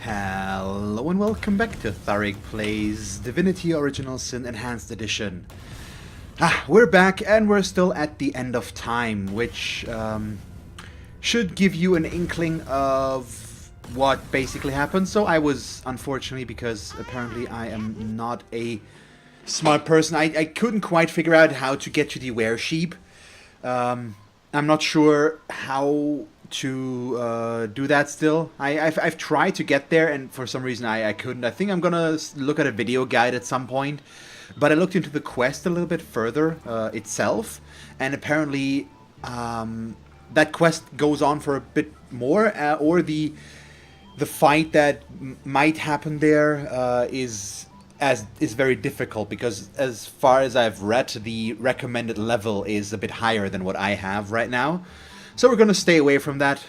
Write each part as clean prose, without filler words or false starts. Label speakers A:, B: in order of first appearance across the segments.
A: Hello and welcome back to Tharik Plays Divinity Original Sin Enhanced Edition. We're back and we're still at the end of time, which should give you an inkling of what basically happened. So I was, unfortunately, because apparently I am not a smart person, I couldn't quite figure out how to get to the were-sheep. I'm not sure how to do that still. I've tried to get there and for some reason I couldn't. I think I'm gonna look at a video guide at some point, but I looked into the quest a little bit further itself, and apparently that quest goes on for a bit more, or the fight that might happen there is very difficult, because as far as I've read, the recommended level is a bit higher than what I have right now. So we're going to stay away from that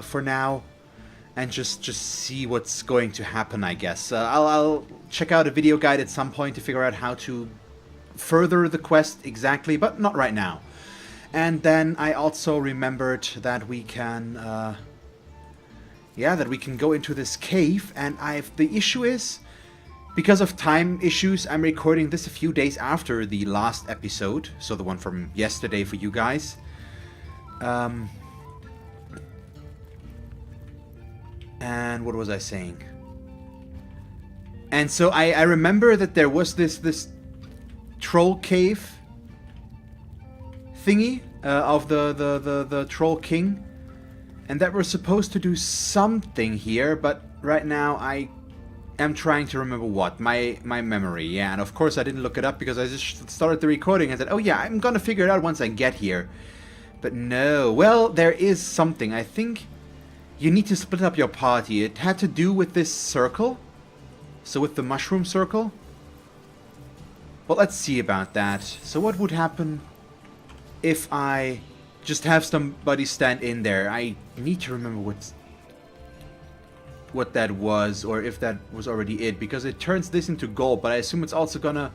A: for now and just see what's going to happen, I guess. I'll check out a video guide at some point to figure out how to further the quest exactly, but not right now. And then I also remembered that we can go into this cave, and the issue is, because of time issues, I'm recording this a few days after the last episode, so the one from yesterday for you guys. And what was I saying? And so I remember that there was this troll cave thingy of the Troll King, and that we're supposed to do something here, but right now I am trying to remember what. My memory, yeah, and of course I didn't look it up because I just started the recording and said, oh yeah, I'm gonna figure it out once I get here. But no, well, there is something. I think you need to split up your party. It had to do with this circle. So with the mushroom circle. Well, let's see about that. So what would happen if I just have somebody stand in there? I need to remember what that was, or if that was already it, because it turns this into gold, but I assume it's also gonna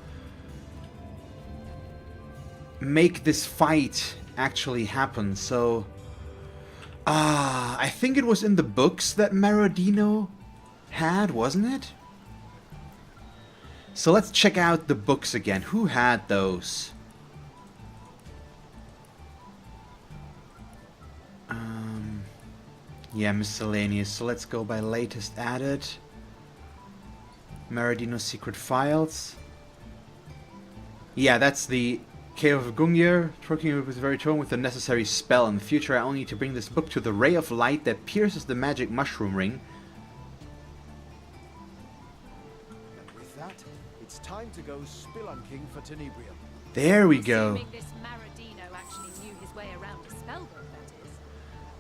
A: make this fight actually happen. So I think it was in the books that Marodino had, wasn't it? So let's check out the books again. Who had those? Yeah, miscellaneous. So let's go by latest added. Marodino's secret files. Yeah, that's the Cave of Gungnir, working with very tone with the necessary spell. In the future, I only need to bring this book to the ray of light that pierces the magic mushroom ring.
B: And with that, it's time to go spelunking for Tenebrium.
A: There we go.
C: Assuming this Marodino actually knew his way around a spellbook,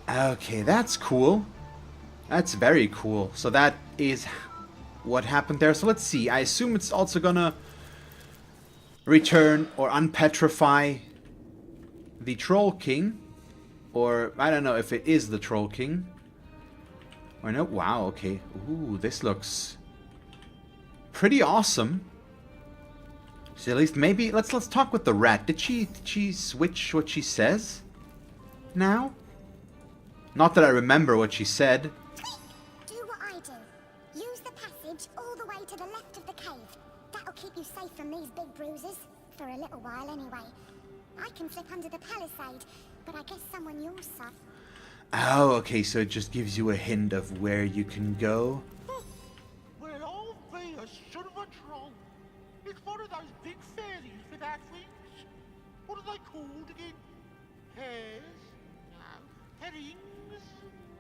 C: that is.
A: Okay, that's cool. That's very cool. So that is what happened there. So let's see. I assume it's also gonna return or unpetrify the Troll King, or I don't know if it is the Troll King or no. Wow, okay. Ooh, this looks pretty awesome. So at least maybe let's talk with the rat. Did she switch what she says now? Not that I remember what she said.
D: Do what I do. Use the passage all the way to the left of the cave. That'll keep you safe from these big bruises. For a little while, anyway. I can slip under the palisade, but I guess someone your son.
A: Oh, okay, so it just gives you a hint of where you can go.
E: Well, I'll be a son of a troll. It's one of those big fairies without wings. What are they called again? Hares? No. Herrings?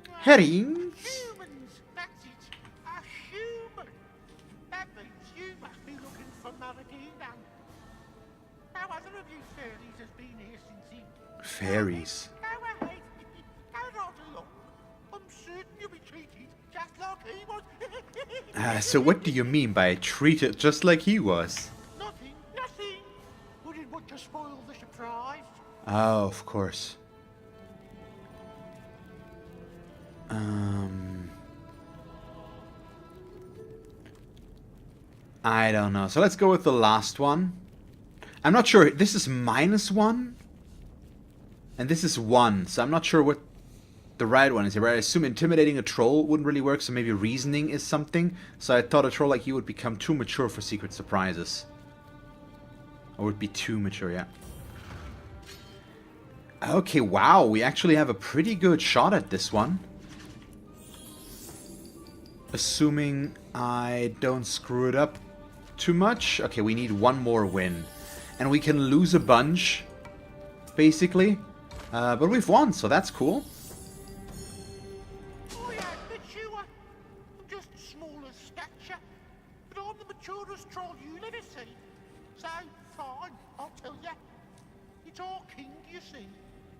E: No.
A: Herrings?
E: Humans! That's it. A human! That means you must be looking for Marodino. Now, other of you fairies has been here since he...
A: Fairies.
E: Go ahead. Go right along. I'm certain you'll be treated just like he was.
A: So what do you mean by treated just like he was?
E: Nothing, nothing. Wouldn't want to spoil the surprise.
A: Oh, of course. I don't know. So let's go with the last one. I'm not sure. This is -1. And this is 1. So I'm not sure what the right one is here. Where I assume intimidating a troll wouldn't really work, so maybe reasoning is something. So I thought a troll like you would become too mature for secret surprises. Or would be too mature, yeah. Okay, wow, we actually have a pretty good shot at this one. Assuming I don't screw it up too much. Okay, we need one more win. And we can lose a bunch, basically. But we've won, so that's cool.
E: I admit you, I'm just small as stature, but I'm the maturest troll you'll ever see. So, fine, I'll tell you. It's our king, you see.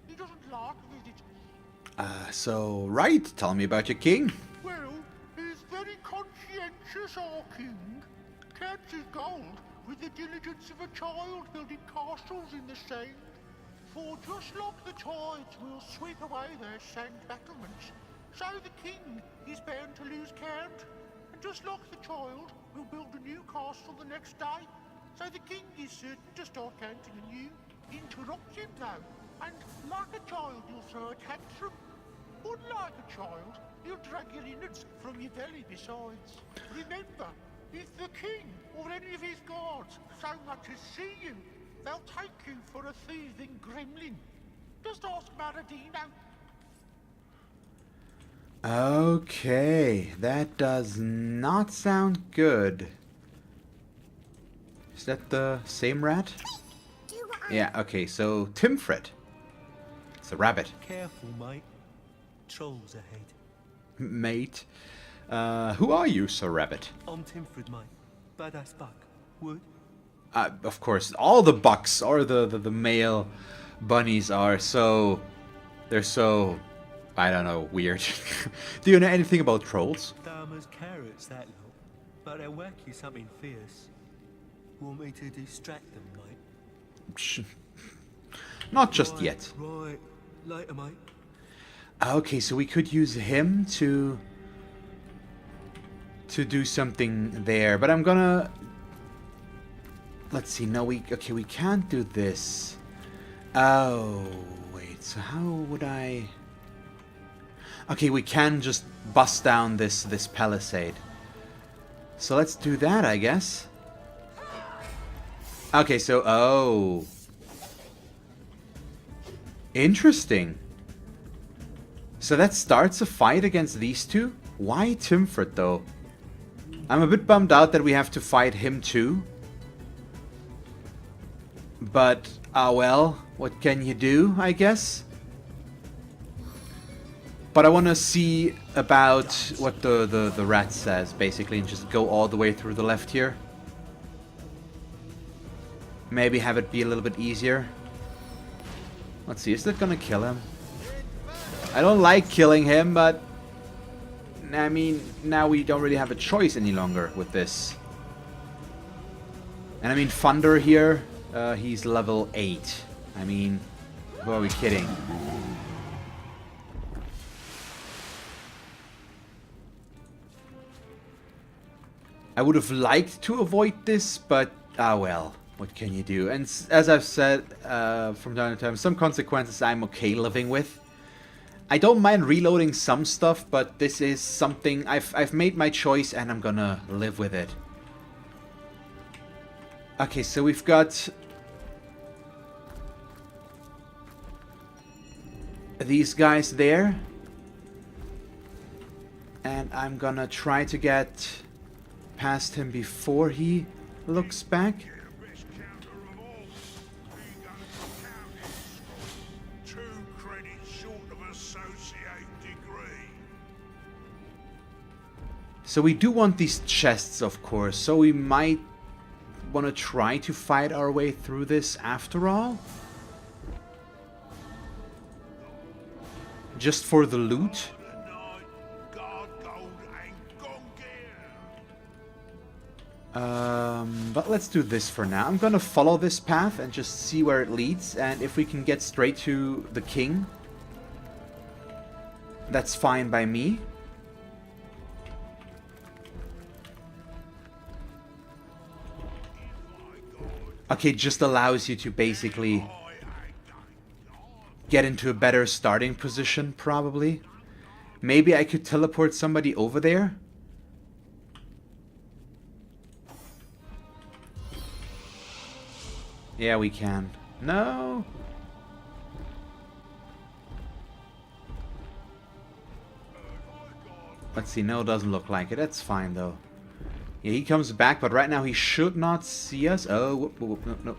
E: He doesn't like visitors.
A: So, right, tell me about your king.
E: Well, he's very conscientious, our king. Counts his gold with the diligence of a child building castles in the sand. For just like the tides will sweep away their sand battlements, so the king is bound to lose count. And just like the child will build a new castle the next day, so the king is certain to start counting anew. Interrupt him though, and like a child you'll throw a tantrum. Unlike a child, he'll drag your innards from your belly besides. Remember, if the king or any of his guards so much as see you, they'll take you for a thieving gremlin. Just ask Maradino.
A: Okay, that does not sound good. Is that the same rat? Yeah, okay, so Timfred. It's a rabbit.
F: Careful, mate. Trolls ahead.
A: Mate. Who are you, Sir Rabbit?
F: I'm Timfred, mate. Badass buck. Wood?
A: Of course, all the bucks or the male bunnies are so... They're so... I don't know, weird. Do you know anything about trolls?
F: Dumb as carrots, that lot. But they'll work you something fierce. Want me to distract them, mate?
A: Not just
F: Right,
A: yet.
F: Right. Later, mate.
A: Okay, so we could use him to do something there, but I'm gonna... Let's see, no, we can't do this. Oh, wait, so how would I... Okay, we can just bust down this palisade. So let's do that, I guess. Okay, so, oh. Interesting. So that starts a fight against these two? Why Timfred, though? I'm a bit bummed out that we have to fight him too. But, well, what can you do, I guess? But I want to see about what the rat says, basically, and just go all the way through the left here. Maybe have it be a little bit easier. Let's see, is that gonna kill him? I don't like killing him, but... I mean, now we don't really have a choice any longer with this. And I mean, Thunder here, he's level 8. I mean, who are we kidding? I would have liked to avoid this, but, well, what can you do? And as I've said from time to time, some consequences I'm okay living with. I don't mind reloading some stuff, but this is something I've made my choice and I'm gonna live with it. Okay, so we've got these guys there. And I'm gonna try to get past him before he looks back. So we do want these chests, of course, so we might want to try to fight our way through this after all. Just for the loot. But let's do this for now. I'm gonna follow this path and just see where it leads, and if we can get straight to the king, that's fine by me. Okay, just allows you to basically get into a better starting position, probably. Maybe I could teleport somebody over there? Yeah, we can. No! Let's see, no, doesn't look like it. That's fine, though. Yeah, he comes back, but right now he should not see us. Oh, whoop, whoop, no, no.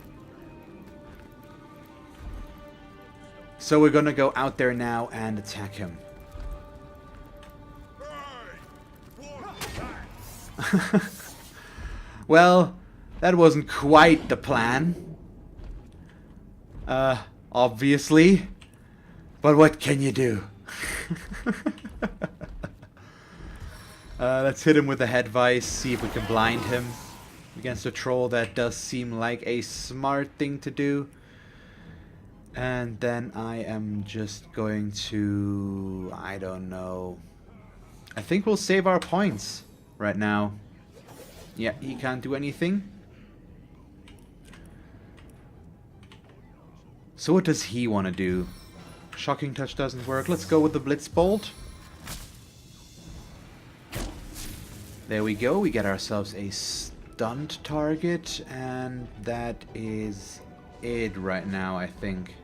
A: So we're gonna go out there now and attack him. Well, that wasn't quite the plan. Obviously. But what can you do? Let's hit him with a head vice, see if we can blind him. Against a troll, that does seem like a smart thing to do. And then I am just going to... I don't know. I think we'll save our points right now. Yeah, he can't do anything. So what does he want to do? Shocking Touch doesn't work. Let's go with the Blitz Bolt. There we go. We get ourselves a stunned target. And that is it right now, I think.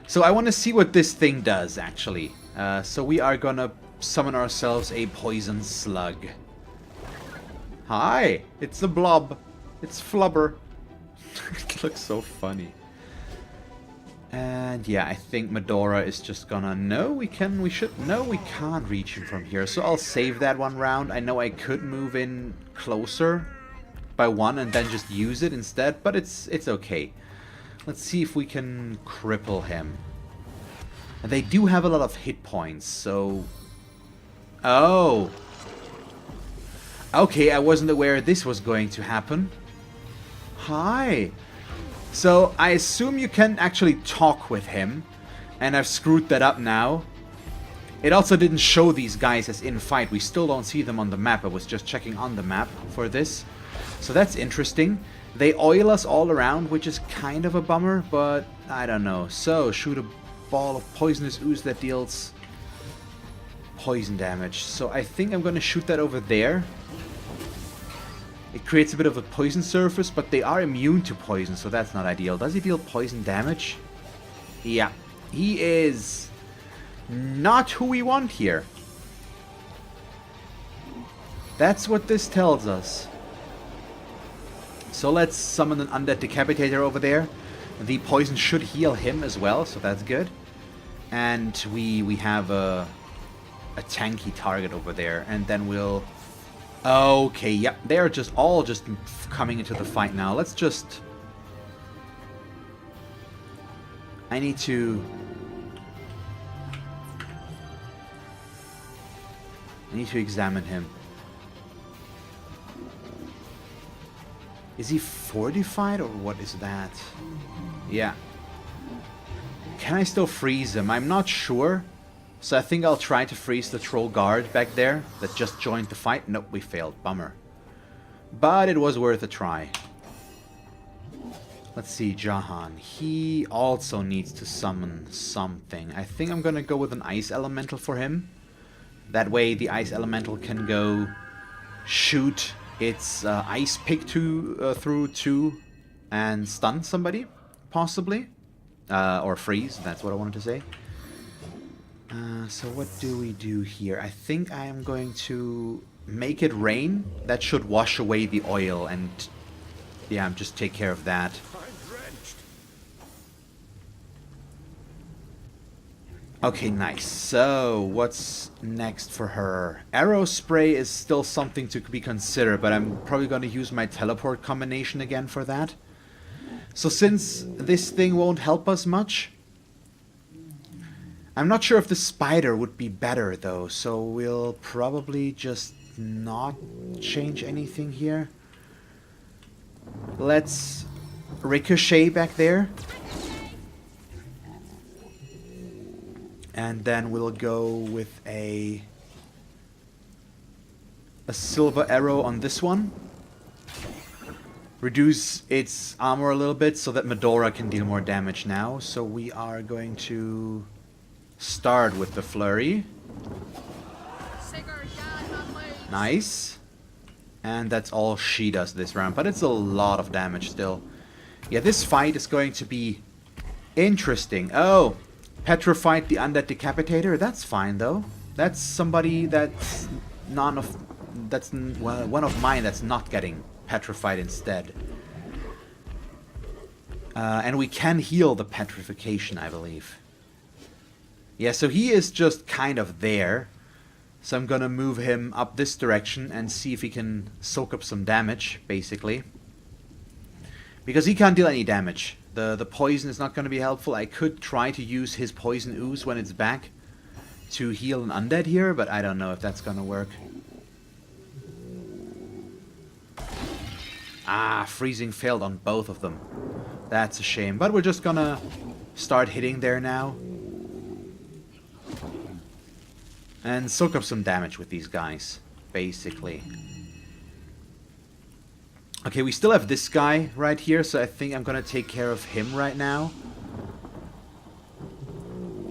A: So I want to see what this thing does, actually. So we are gonna summon ourselves a Poison Slug. Hi! It's a blob. It's Flubber. It looks so funny. And yeah, I think Medora is just gonna... No, we should... No, we can't reach him from here. So I'll save that one round. I know I could move in closer by one and then just use it instead, but it's okay. Let's see if we can cripple him. And they do have a lot of hit points, so... Oh! Okay, I wasn't aware this was going to happen. Hi! So, I assume you can actually talk with him. And I've screwed that up now. It also didn't show these guys as in fight. We still don't see them on the map. I was just checking on the map for this. So that's interesting. They oil us all around, which is kind of a bummer, but I don't know. So, shoot a ball of poisonous ooze that deals poison damage. So I think I'm going to shoot that over there. It creates a bit of a poison surface, but they are immune to poison, so that's not ideal. Does he deal poison damage? Yeah. He is not who we want here. That's what this tells us. So let's summon an Undead Decapitator over there. The poison should heal him as well, so that's good. And we have a tanky target over there, and then we'll... Okay, yep, they're just all just coming into the fight now. Let's just... I need to examine him. Is he fortified or what is that? Yeah. Can I still freeze him? I'm not sure. So I think I'll try to freeze the troll guard back there that just joined the fight. Nope, we failed. Bummer. But it was worth a try. Let's see, Jahan. He also needs to summon something. I think I'm gonna go with an ice elemental for him. That way the ice elemental can go shoot its ice pick through two and stun somebody, possibly. Or freeze, that's what I wanted to say. So what do we do here? I think I am going to make it rain. That should wash away the oil and, yeah, just take care of that. Okay, nice. So, what's next for her? Arrow spray is still something to be considered, but I'm probably going to use my teleport combination again for that. So since this thing won't help us much, I'm not sure if the spider would be better though, so we'll probably just not change anything here. Let's ricochet back there. And then we'll go with a silver arrow on this one. Reduce its armor a little bit so that Medora can deal more damage now. So we are going to... start with the flurry. Nice. And that's all she does this round, but it's a lot of damage still. Yeah, this fight is going to be interesting. Oh, petrified the undead decapitator. That's fine though. That's somebody that's one of mine that's not getting petrified instead. And we can heal the petrification, I believe. Yeah, so he is just kind of there. So I'm gonna move him up this direction and see if he can soak up some damage, basically. Because he can't deal any damage. The poison is not gonna be helpful. I could try to use his poison ooze when it's back to heal an undead here, but I don't know if that's gonna work. Ah, freezing failed on both of them. That's a shame, but we're just gonna start hitting there now. And soak up some damage with these guys, basically. Okay, we still have this guy right here, so I think I'm gonna take care of him right now.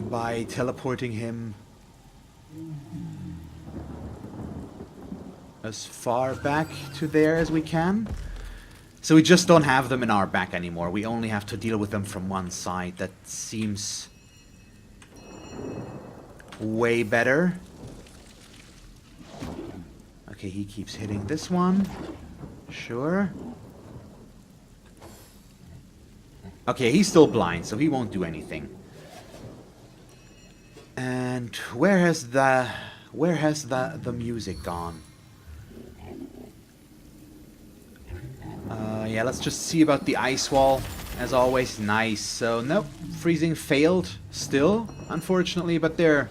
A: By teleporting him as far back to there as we can. So we just don't have them in our back anymore. We only have to deal with them from one side. That seems way better. Okay, he keeps hitting this one. Sure. Okay, he's still blind, so he won't do anything. And where has the music gone? Yeah, let's just see about the ice wall. As always, nice. So, nope, freezing failed still, unfortunately, but they're...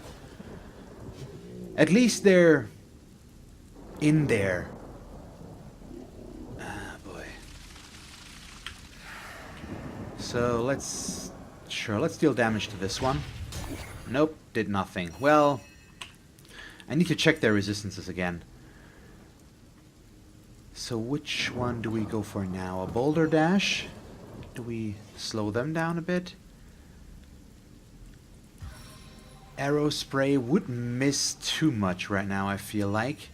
A: At least they're in there. Ah, boy. So, let's deal damage to this one. Nope, did nothing. Well, I need to check their resistances again. So which one do we go for now? A boulder dash? Do we slow them down a bit? Arrow spray would miss too much right now, I feel like.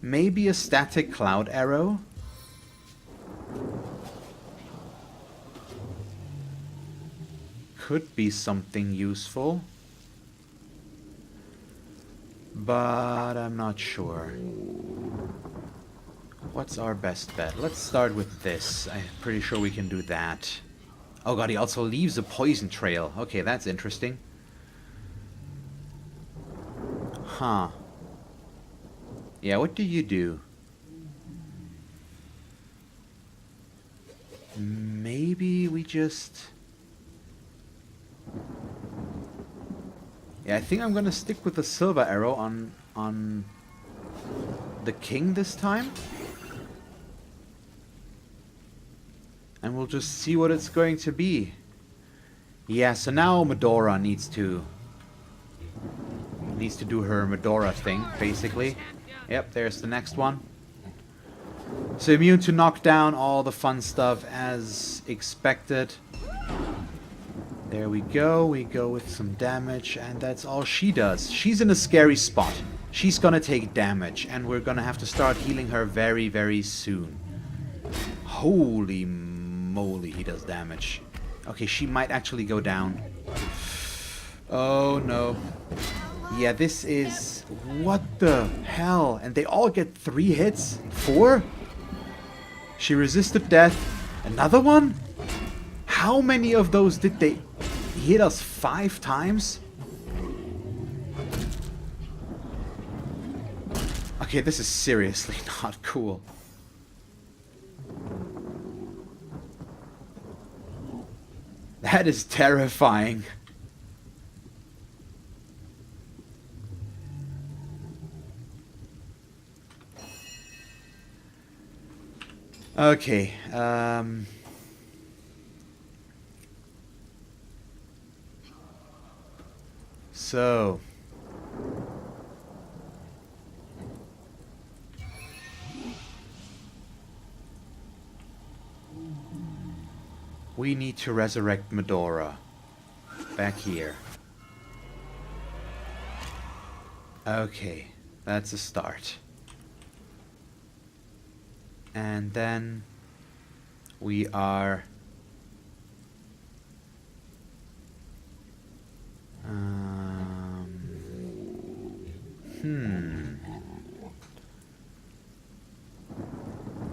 A: Maybe a static cloud arrow? Could be something useful. But I'm not sure. What's our best bet? Let's start with this. I'm pretty sure we can do that. Oh god, he also leaves a poison trail. Okay, that's interesting. Huh. Yeah, what do you do? Maybe we just... Yeah, I think I'm gonna stick with the silver arrow on the king this time. And we'll just see what it's going to be. Yeah, so now Medora needs to do her Medora thing, basically. Yep, there's the next one. So immune to knockdown, all the fun stuff as expected. There we go with some damage, and that's all she does. She's in a scary spot. She's gonna take damage, and we're gonna have to start healing her very, very soon. Holy moly, he does damage. Okay, she might actually go down. Oh no. Yeah, this is... What the hell? And they all get 3 hits? 4? She resisted death. Another one? How many of those did they... He hit us 5 times? Okay, this is seriously not cool. That is terrifying. Okay, so we need to resurrect Medora. back here. Okay, that's a start. And then we are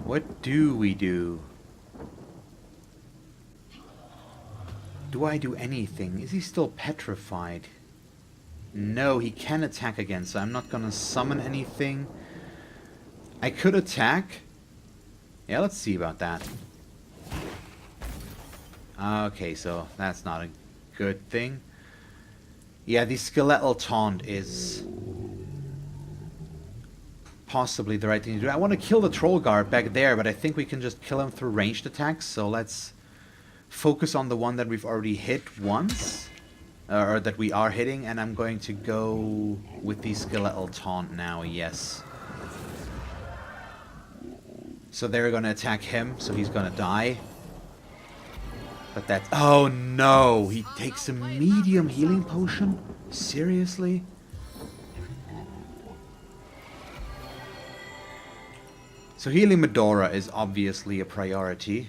A: what do we do? Do I do anything? Is he still petrified? No, he can attack again, so I'm not gonna summon anything. I could attack. Yeah, let's see about that. Okay, so that's not a good thing. Yeah, the skeletal taunt is possibly the right thing to do. I want to kill the troll guard back there, but I think we can just kill him through ranged attacks, so let's focus on the one that we've already hit once. Or that we are hitting, and I'm going to go with the skeletal taunt now, yes. So they're gonna attack him, so he's gonna die. But that's... Oh no! He takes a medium healing potion? Seriously? So healing Medora is obviously a priority.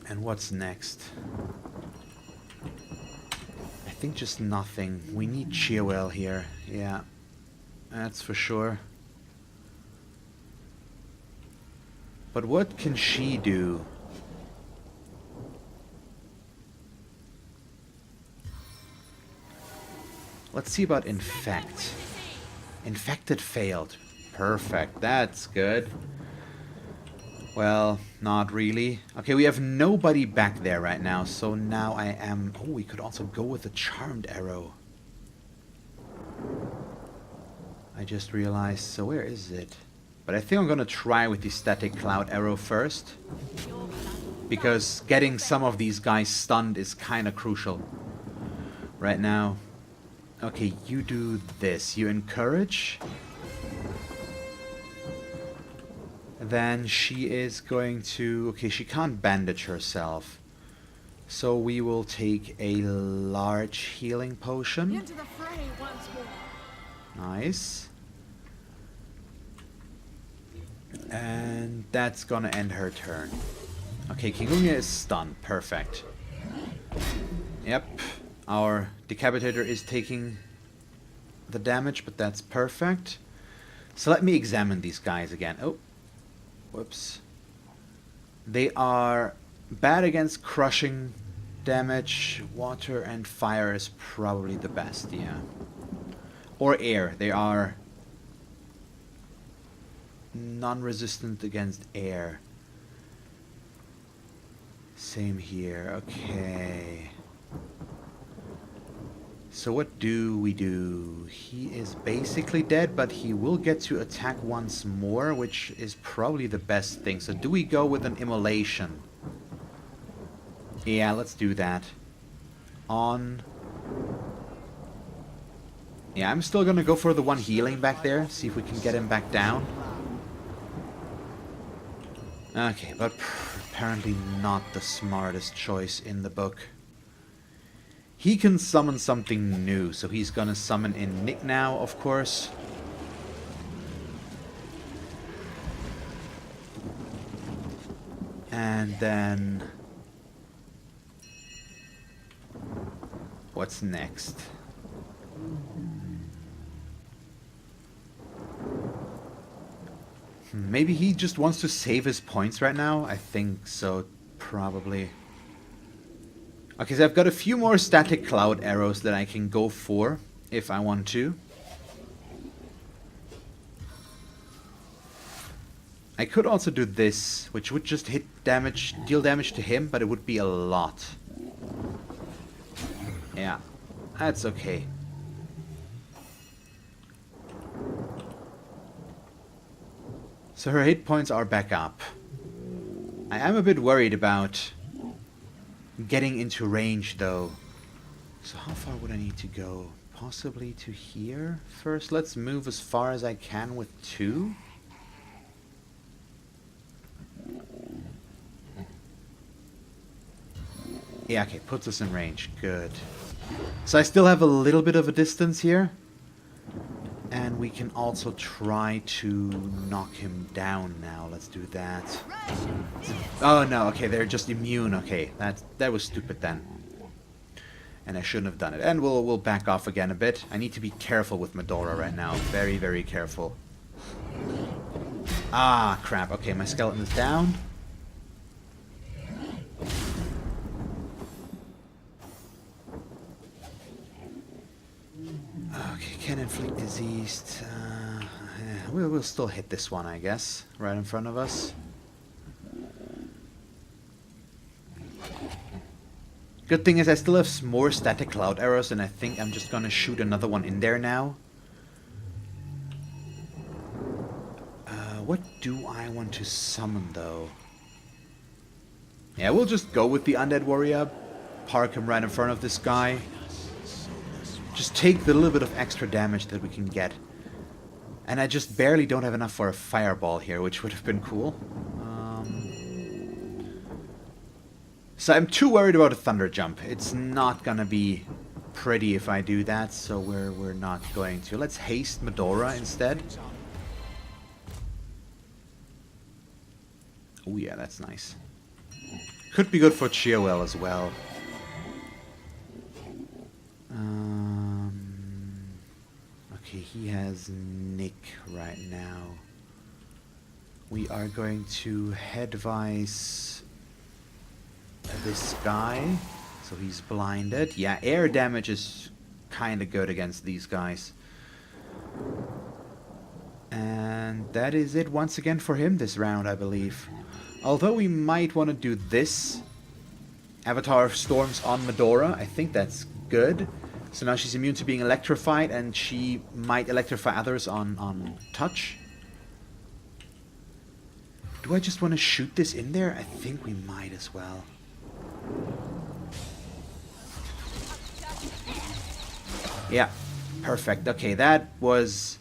A: And what's next? I think just nothing. We need Cheerwell here. Yeah, that's for sure. But what can she do? Let's see about Infect. Infected failed. Perfect. That's good. Well, not really. Okay, we have nobody back there right now, so now I am... Oh, we could also go with a Charmed Arrow. I just realized, so where is it? But I think I'm gonna try with the Static Cloud Arrow first. Because getting some of these guys stunned is kinda crucial right now. Okay, you do this. You encourage... Then she is going to... Okay, she can't bandage herself. So we will take a large healing potion.
C: Into the fray once more.
A: Nice. And that's gonna end her turn. Okay, Kingunia is stunned. Perfect. Yep. Our Decapitator is taking the damage, but that's perfect. So let me examine these guys again. Oh. Whoops. They are bad against crushing damage. Water and fire is probably the best, yeah. Or air. They are non-resistant against air. Same here. Okay. So what do we do? He is basically dead, but he will get to attack once more, which is probably the best thing. So do we go with an immolation? Yeah, let's do that. On... Yeah, I'm still gonna go for the one healing back there. See if we can get him back down. Okay, but apparently not the smartest choice in the book. He can summon something new, so he's gonna summon in Nick now, of course. And then... What's next? Maybe he just wants to save his points right now? I think so, probably. Okay, so I've got a few more Static Cloud Arrows that I can go for, if I want to. I could also do this, which would just hit damage, deal damage to him, but it would be a lot. Yeah, that's okay. So her hit points are back up. I am a bit worried about getting into range, though. So how far would I need to go? Possibly to here? First, let's move as far as I can with 2. Yeah, okay, puts us in range. Good. So I still have a little bit of a distance here. And we can also try to knock him down now. Let's do that. Oh no, okay, they're just immune. Okay, that was stupid then. And I shouldn't have done it. And we'll back off again a bit. I need to be careful with Medora right now. Very, very careful. Ah, crap. Okay, my skeleton is down. Okay, can inflict disease. We'll still hit this one, I guess. Right in front of us. Good thing is I still have more static cloud arrows, and I think I'm just gonna shoot another one in there now. What do I want to summon, though? Yeah, we'll just go with the Undead Warrior. Park him right in front of this guy. Just take the little bit of extra damage that we can get. And I just barely don't have enough for a fireball here, which would have been cool. So I'm too worried about a thunder jump. It's not gonna be pretty if I do that, so we're not going to. Let's haste Medora instead. Oh yeah, that's nice. Could be good for Chioel as well. Okay, he has Nick right now. We are going to headvise this guy. So he's blinded. Yeah, air damage is kind of good against these guys. And that is it once again for him this round, I believe. Although we might want to do this. Avatar of Storms on Medora. I think that's good. So now she's immune to being electrified, and she might electrify others on touch. Do I just want to shoot this in there? I think we might as well. Yeah, perfect. Okay, that was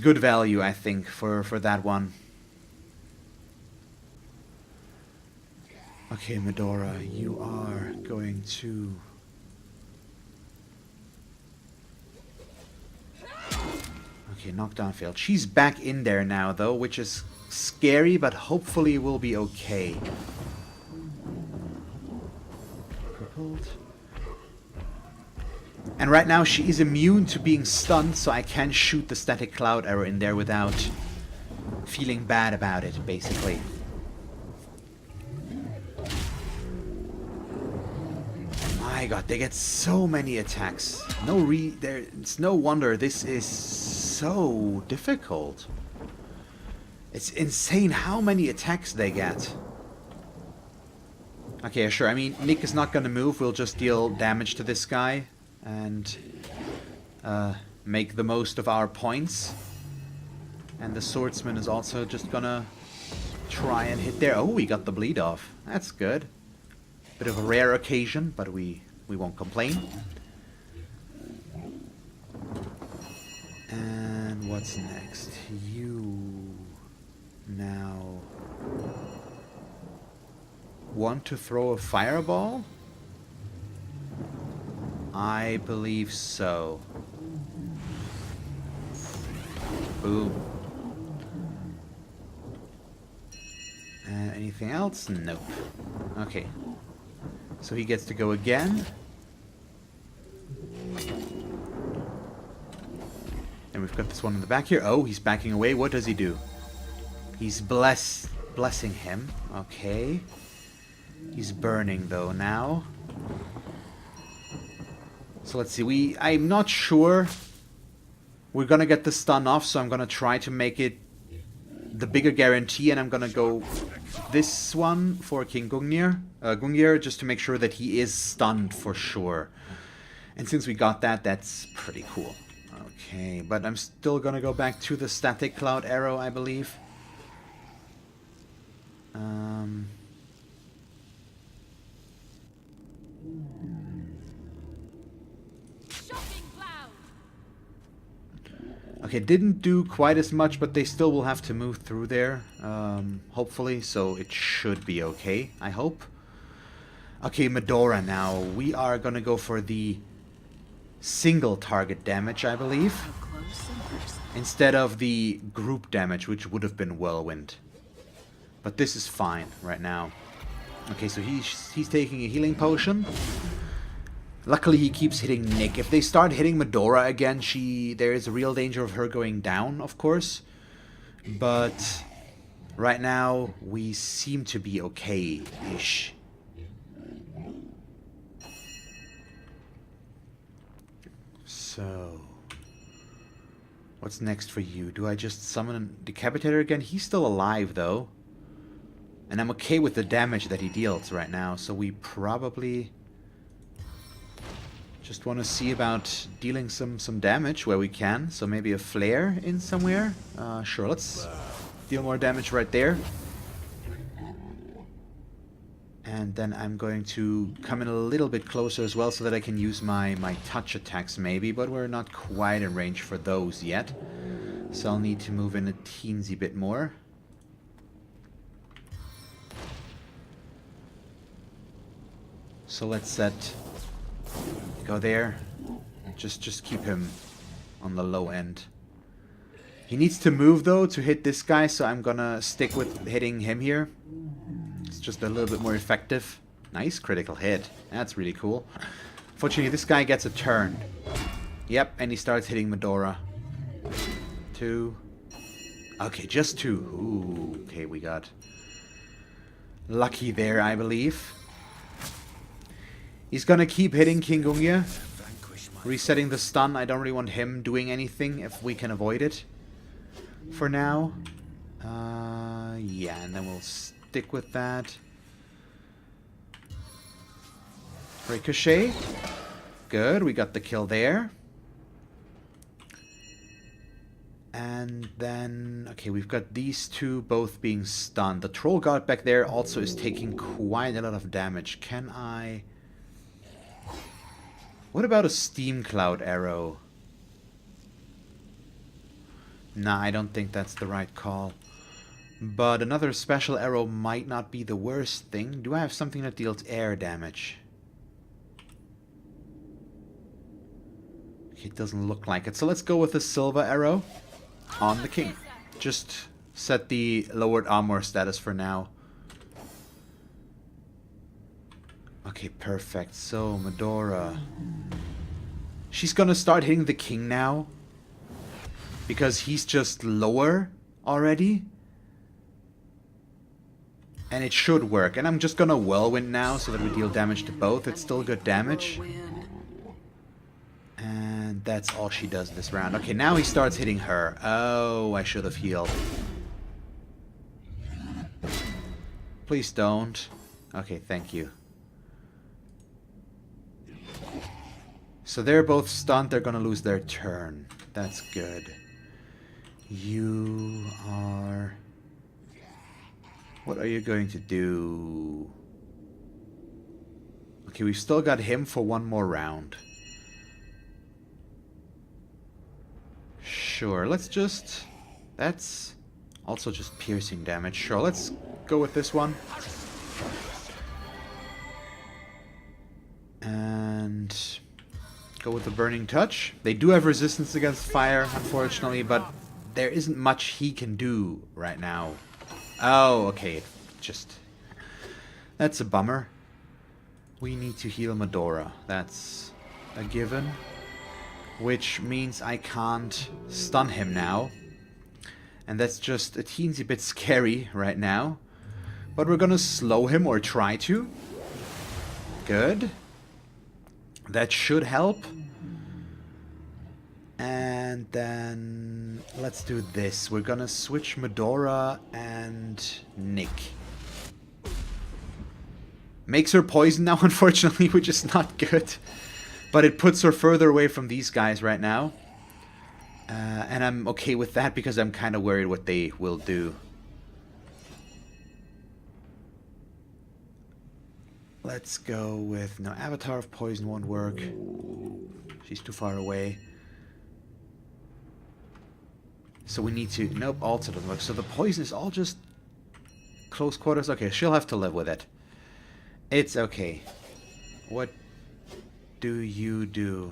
A: good value, I think, for that one. Okay, Medora, you are going to... Okay, knockdown failed. She's back in there now, though, which is scary, but hopefully we'll be okay. Crippled. And right now she is immune to being stunned, so I can shoot the static cloud arrow in there without feeling bad about it, basically. My god, they get so many attacks. It's no wonder this is so difficult. It's insane how many attacks they get. Okay, sure. I mean, Nick is not gonna move. We'll just deal damage to this guy and make the most of our points. And the swordsman is also just gonna try and hit there. Oh, we got the bleed off. That's good. Bit of a rare occasion, but we won't complain. And what's next? You now want to throw a fireball? I believe so. Boom. Anything else? Nope. Okay. So he gets to go again. And we've got this one in the back here. Oh, he's backing away. What does he do? He's blessing him. Okay. He's burning though now. So let's see. I'm not sure we're gonna get the stun off, so I'm gonna try to make it the bigger guarantee, and I'm gonna go this one for King Gungnir, just to make sure that he is stunned for sure. And since we got that, that's pretty cool. Okay, but I'm still gonna go back to the static cloud arrow, I believe. Okay, didn't do quite as much, but they still will have to move through there, hopefully, so it should be okay, I hope. Okay, Medora now. We are gonna go for the single target damage, I believe. Instead of the group damage, which would have been Whirlwind. But this is fine right now. Okay, so he's taking a healing potion. Luckily, he keeps hitting Nick. If they start hitting Medora again, there is a real danger of her going down, of course. But right now, we seem to be okay-ish. So, what's next for you? Do I just summon Decapitator again? He's still alive, though. And I'm okay with the damage that he deals right now, so we probably just want to see about dealing some damage where we can. So maybe a flare in somewhere? Sure, let's deal more damage right there. And then I'm going to come in a little bit closer as well so that I can use my touch attacks maybe, but we're not quite in range for those yet. So I'll need to move in a teensy bit more. So let's go there. Just keep him on the low end. He needs to move though to hit this guy, so I'm gonna stick with hitting him here. It's just a little bit more effective. Nice critical hit. That's really cool. Fortunately, this guy gets a turn. Yep, and he starts hitting Medora. 2. Okay, just 2. Ooh, okay, we got lucky there, I believe. He's gonna keep hitting King Gungia. Resetting the stun. I don't really want him doing anything if we can avoid it. For now. Yeah, and then we'll stick with that. Ricochet. Good, we got the kill there. And then, okay, we've got these two both being stunned. The troll guard back there also is taking quite a lot of damage. Can I... What about a steam cloud arrow? Nah, I don't think that's the right call. But another special arrow might not be the worst thing. Do I have something that deals air damage? It doesn't look like it. So let's go with the silver arrow on the king. Just set the lowered armor status for now. Okay, perfect. So, Medora. She's gonna start hitting the king now. Because he's just lower already. And it should work. And I'm just gonna whirlwind now so that we deal damage to both. It's still good damage. And that's all she does this round. Okay, now he starts hitting her. Oh, I should have healed. Please don't. Okay, thank you. So they're both stunned. They're gonna lose their turn. That's good. You are... What are you going to do? Okay, we've still got him for one more round. Sure, let's just... That's also just piercing damage. Sure, let's go with this one. And... go with the Burning Touch. They do have resistance against fire, unfortunately, but there isn't much he can do right now. Oh, okay. Just... That's a bummer. We need to heal Medora. That's a given. Which means I can't stun him now. And that's just a teensy bit scary right now. But we're gonna slow him, or try to. Good. That should help. And then let's do this. We're gonna switch Medora and Nick. Makes her poison now, unfortunately, which is not good. But it puts her further away from these guys right now. And I'm okay with that because I'm kind of worried what they will do. Let's go with... No, Avatar of Poison won't work. She's too far away. So we need to... Nope, also doesn't work. So the poison is all just close quarters. Okay, she'll have to live with it. It's okay. What do you do?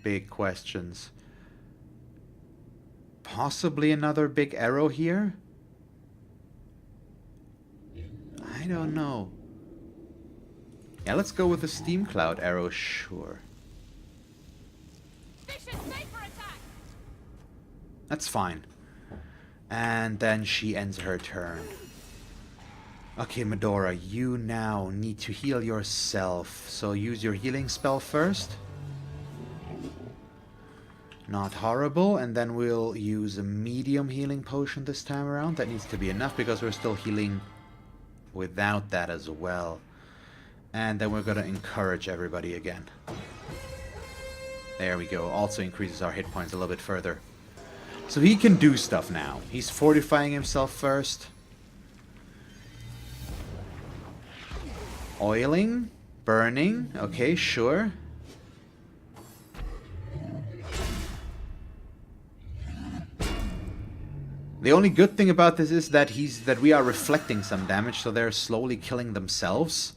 A: Big questions. Possibly another big arrow here? I don't know. Yeah, let's go with the steam cloud arrow, sure. That's fine. And then she ends her turn. Okay, Medora, you now need to heal yourself. So use your healing spell first. Not horrible. And then we'll use a medium healing potion this time around. That needs to be enough because we're still healing without that as well. And then we're going to encourage everybody again. There we go. Also increases our hit points a little bit further. So he can do stuff now. He's fortifying himself first. Oiling. Burning. Okay, sure. The only good thing about this is that we are reflecting some damage, so they're slowly killing themselves.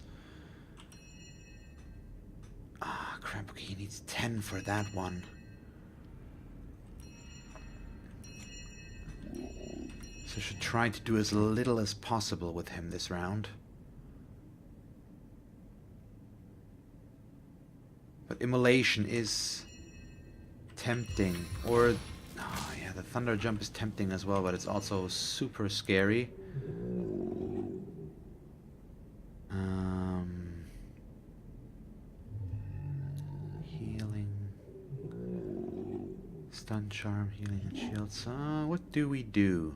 A: Ah, crap. Okay, he needs 10 for that one. So should try to do as little as possible with him this round. But immolation is tempting. Or, oh yeah, the thunder jump is tempting as well, but it's also super scary. Healing. Stun charm, healing and shields. What do we do?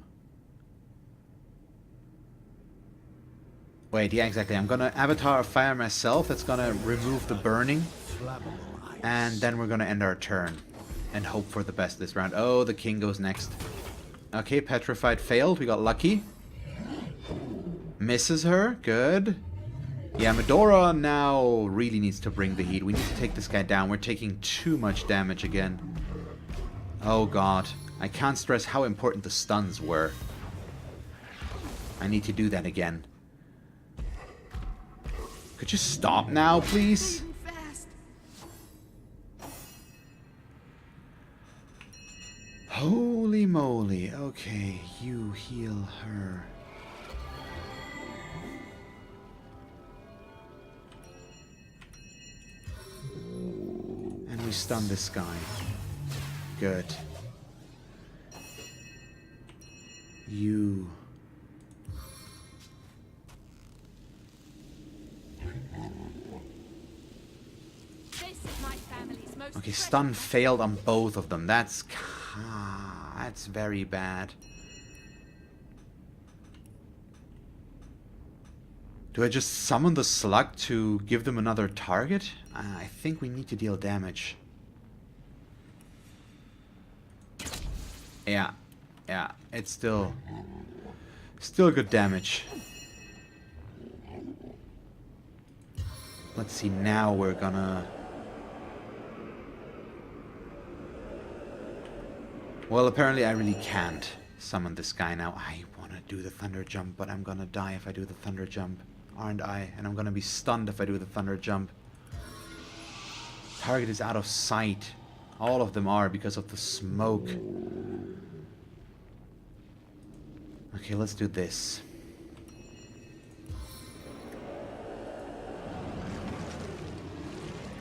A: Wait, yeah, exactly. I'm gonna Avatar of Fire myself. That's gonna remove the burning. And then we're gonna end our turn. And hope for the best this round. Oh, the king goes next. Okay, Petrified failed. We got lucky. Misses her. Good. Yeah, Medora now really needs to bring the heat. We need to take this guy down. We're taking too much damage again. Oh god. I can't stress how important the stuns were. I need to do that again. Could you stop now, please? Holy moly. Okay, you heal her. And we stun this guy. Good. You... Okay, stun failed on both of them. That's very bad. Do I just summon the slug to give them another target? I think we need to deal damage. Yeah, it's still good damage. Let's see, now we're gonna... Well, apparently I really can't summon this guy now. I want to do the thunder jump, but I'm gonna die if I do the thunder jump, aren't I? And I'm gonna be stunned if I do the thunder jump. Target is out of sight. All of them are because of the smoke. Okay, let's do this.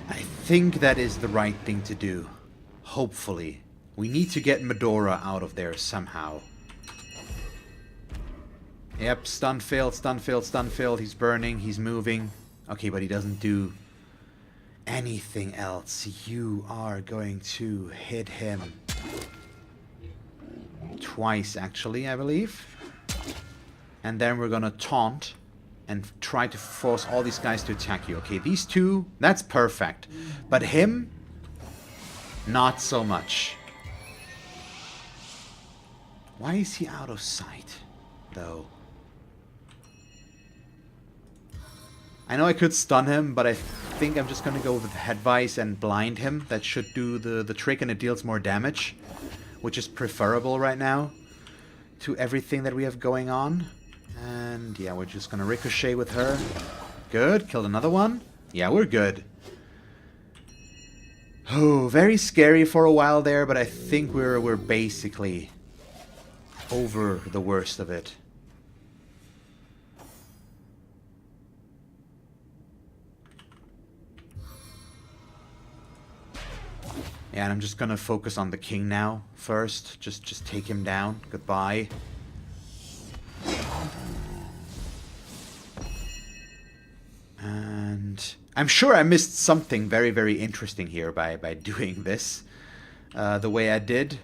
A: I think that is the right thing to do. Hopefully. We need to get Medora out of there somehow. Yep, stun failed, stun failed, stun failed. He's burning, he's moving. Okay, but he doesn't do anything else. You are going to hit him. Twice, actually, I believe. And then we're gonna taunt and try to force all these guys to attack you. Okay, these two, that's perfect. But him, not so much. Why is he out of sight, though? I know I could stun him, but I think I'm just gonna go with Head Vice and blind him. That should do the trick and it deals more damage. which is preferable right now to everything that we have going on. And yeah, we're just gonna ricochet with her. Good, killed another one. Yeah, we're good. Oh, very scary for a while there, but I think we're basically over the worst of it. Yeah, and I'm just gonna focus on the king now first. Just take him down. Goodbye. And I'm sure I missed something very, very interesting here by doing this the way I did.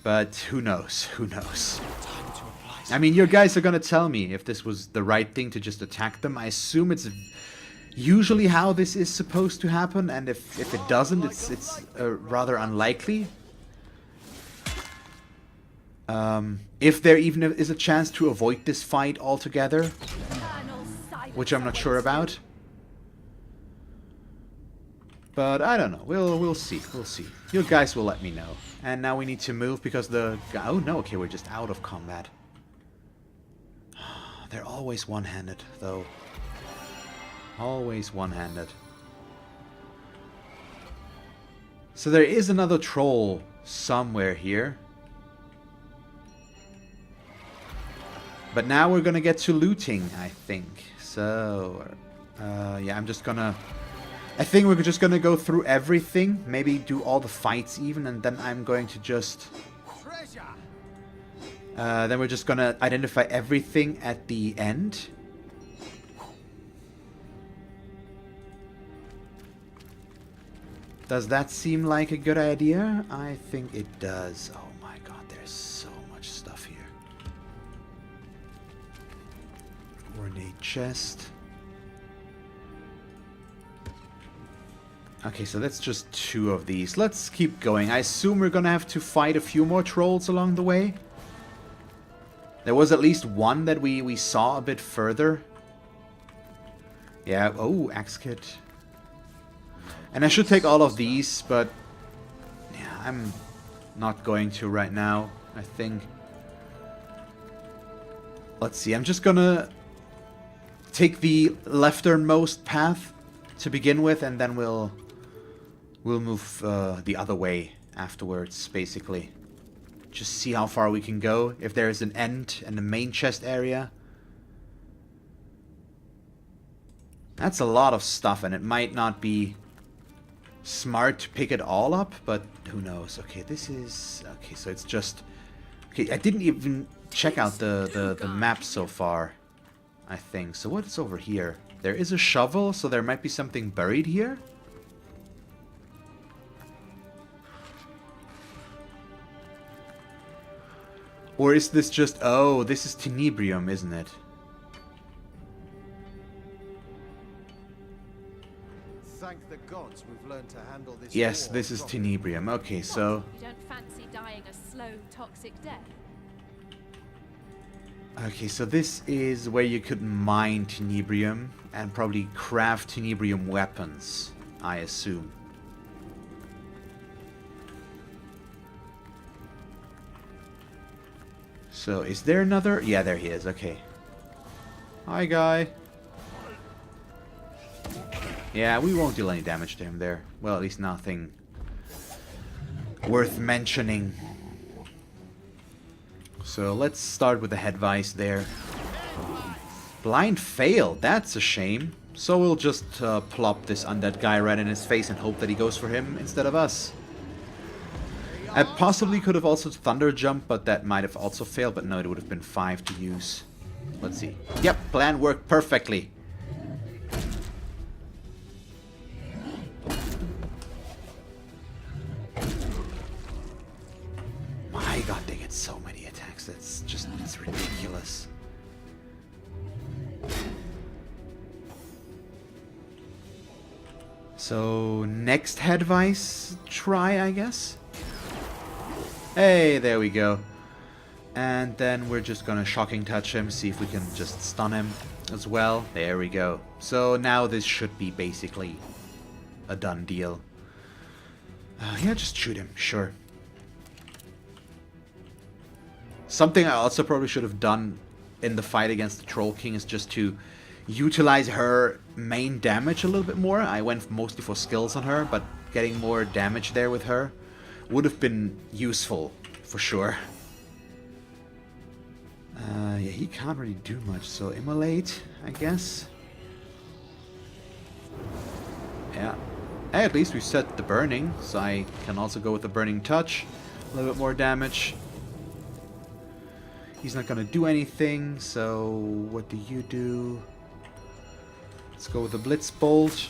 A: But who knows? Who knows? I mean, your guys are gonna tell me if this was the right thing to just attack them. I assume it's usually how this is supposed to happen, and if it doesn't, it's rather unlikely. If there even is a chance to avoid this fight altogether, which I'm not sure about. But I don't know. We'll see. We'll see. You guys will let me know. And now we need to move because the guy... Oh no, okay, we're just out of combat. They're always one-handed, though. Always one-handed. So there is another troll somewhere here. But now we're gonna get to looting, I think. So, yeah, I'm just gonna... I think we're just gonna go through everything. Maybe do all the fights even, and then I'm going to just... then we're just gonna identify everything at the end. Does that seem like a good idea? I think it does. Oh my god, there's so much stuff here. Ornate chest. Okay, so that's just 2 of these. Let's keep going. I assume we're gonna have to fight a few more trolls along the way. There was at least one that we saw a bit further. Yeah, oh, axe kit. And I should take all of these, but yeah, I'm not going to right now, I think. Let's see, I'm just gonna take the lefternmost path to begin with, and then we'll move the other way afterwards, basically. Just see how far we can go, if there is an end and the main chest area. That's a lot of stuff, and it might not be smart to pick it all up, but who knows. Okay, this is... Okay, so it's just... Okay, I didn't even check out the map so far, I think. So what's over here? There is a shovel, so there might be something buried here? Or is this just... Oh, this is Tenebrium, isn't it?
B: Thank the gods we've learned to handle this.
A: Yes,
B: war
A: this is
B: properly.
A: Tenebrium. Okay, so...
C: You don't fancy dying a slow, toxic death?
A: Okay, so this is where you could mine Tenebrium and probably craft Tenebrium weapons, I assume. So, is there another? Yeah, there he is. Okay. Hi, guy. Yeah, we won't deal any damage to him there. Well, at least nothing worth mentioning. So, let's start with the head vice there. Blind fail. That's a shame. So, we'll just plop this undead guy right in his face and hope that he goes for him instead of us. I possibly could have also thunder jumped, but that might have also failed. But no, it would have been 5 to use. Let's see. Yep, plan worked perfectly. My god, they get so many attacks. That's just, it's ridiculous. So, next head vice try, I guess? Hey, there we go. And then we're just gonna shocking touch him, see if we can just stun him as well. There we go. So now this should be basically a done deal. Yeah, just shoot him, sure. Something I also probably should have done in the fight against the Troll King is just to utilize her main damage a little bit more. I went mostly for skills on her, but getting more damage there with her would have been useful, for sure. Yeah, he can't really do much, so immolate, I guess. Yeah. Hey, at least we set the burning, so I can also go with the burning touch. A little bit more damage. He's not gonna do anything, so what do you do? Let's go with the Blitz Bolt.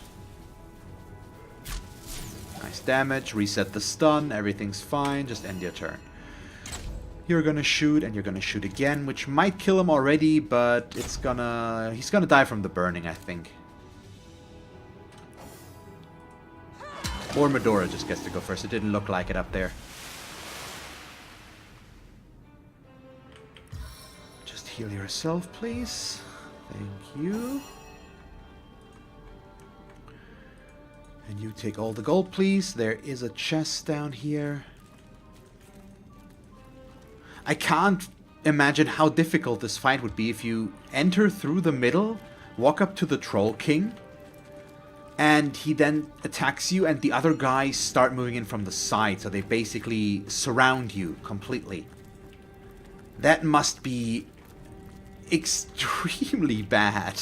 A: Nice damage, reset the stun, everything's fine, just end your turn. You're gonna shoot, and you're gonna shoot again, which might kill him already, but he's gonna die from the burning, I think. Or Medora just gets to go first. It didn't look like it up there. Just heal yourself, please. Thank you. And you take all the gold, please. There is a chest down here. I can't imagine how difficult this fight would be if you enter through the middle, walk up to the Troll King, and he then attacks you, and the other guys start moving in from the side, so they basically surround you completely. That must be extremely bad.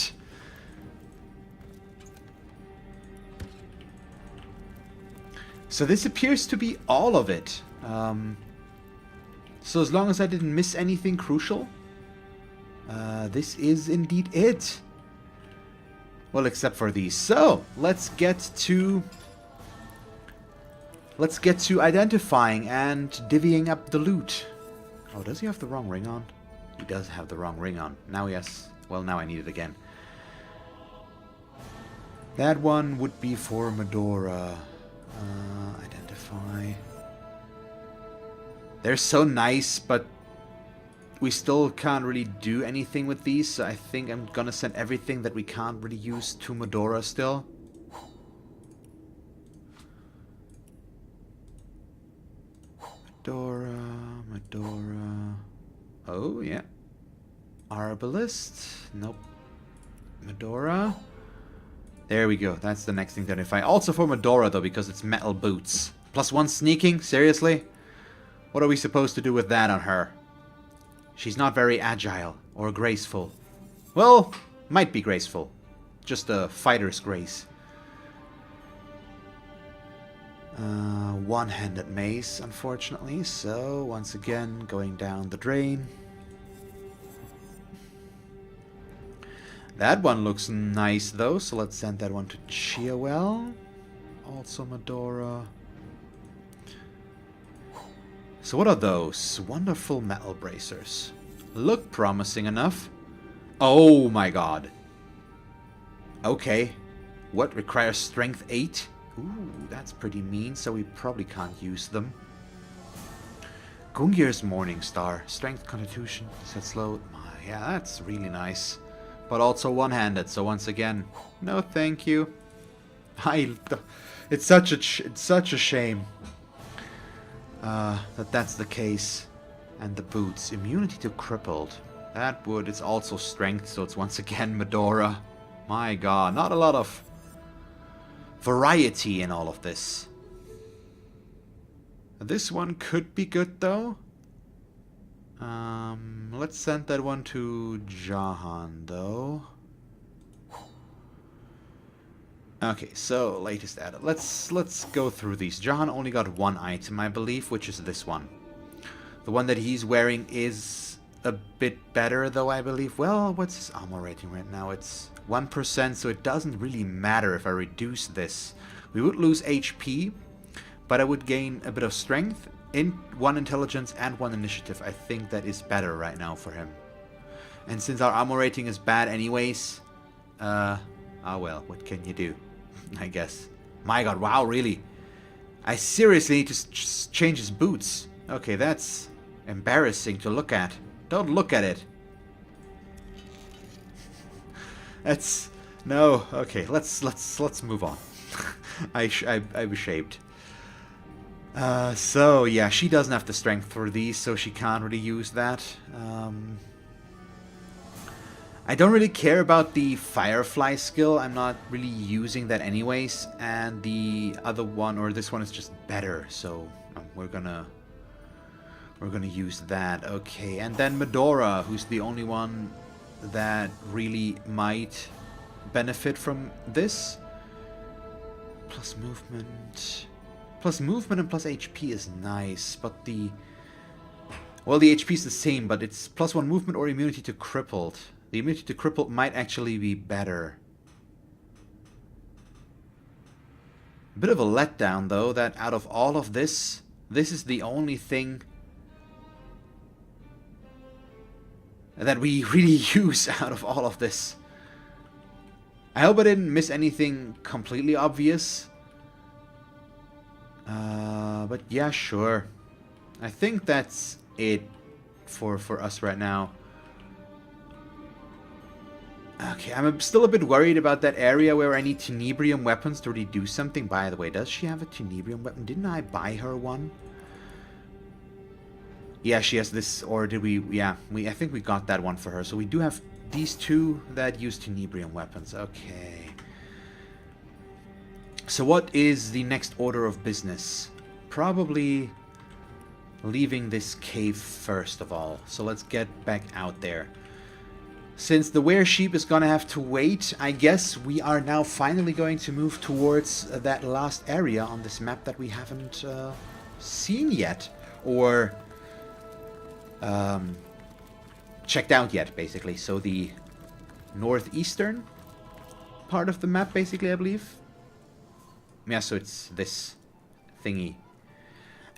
A: So this appears to be all of it. So as long as I didn't miss anything crucial, this is indeed it. Well, except for these. So let's get to identifying and divvying up the loot. Oh, does he have the wrong ring on? He does have the wrong ring on. Now he has... Well, now I need it again. That one would be for Medora. Identify. They're so nice, but we still can't really do anything with these, so I think I'm gonna send everything that we can't really use to Medora still. Medora. Oh, yeah. Arbalist. Nope. Medora. There we go. That's the next thing to identify. Also for Medora, though, because it's metal boots. +1 sneaking? Seriously? What are we supposed to do with that on her? She's not very agile or graceful. Well, might be graceful. Just a fighter's grace. One-handed mace, unfortunately. So, once again, going down the drain. That one looks nice, though, so let's send that one to Chiawell. Also Medora. So what are those? Wonderful metal bracers. Look promising enough. Oh my god. Okay. What requires strength 8? Ooh, that's pretty mean, so we probably can't use them. Gungir's Morning Star. Strength, Constitution, set slow. Yeah, that's really nice. But also one-handed, so once again, no thank you. It's such a shame that's the case. And the boots, immunity to crippled. That would, it's also strength, so it's once again Medora. My god, not a lot of variety in all of this. This one could be good though. Let's send that one to Jahan though. Okay, so latest added. Let's go through these. Jahan only got one item, I believe, which is this one. The one that he's wearing is a bit better though, I believe. Well, what's his armor rating right now? It's 1%, so it doesn't really matter if I reduce this. We would lose HP, but I would gain a bit of strength, in 1 intelligence and 1 initiative. I think that is better right now for him. And since our armor rating is bad anyways, ah well, what can you do? I guess. My god, wow, really? I seriously need to change his boots. Okay, that's embarrassing to look at. Don't look at it. That's... No, okay, let's move on. I'm ashamed. So yeah, she doesn't have the strength for these, so she can't really use that. I don't really care about the Firefly skill. I'm not really using that anyways. And the other one, or this one, is just better. So we're gonna use that. Okay, and then Medora, who's the only one that really might benefit from this. Plus movement. Plus movement and plus HP is nice, but the... Well, the HP is the same, but it's +1 movement or immunity to crippled. The immunity to crippled might actually be better. A bit of a letdown, though, that out of all of this, this is the only thing that we really use out of all of this. I hope I didn't miss anything completely obvious. But yeah, sure. I think that's it for us right now. Okay, I'm still a bit worried about that area where I need Tenebrium weapons to really do something. By the way, does she have a Tenebrium weapon? Didn't I buy her one? Yeah, she has this, or did we? Yeah, I think we got that one for her. So we do have these two that use Tenebrium weapons. Okay. So what is the next order of business? Probably leaving this cave first of all. So let's get back out there. Since the were-sheep is gonna have to wait, I guess we are now finally going to move towards that last area on this map that we haven't seen yet. Or checked out yet, basically. So the northeastern part of the map, basically, I believe. Yeah, so it's this thingy.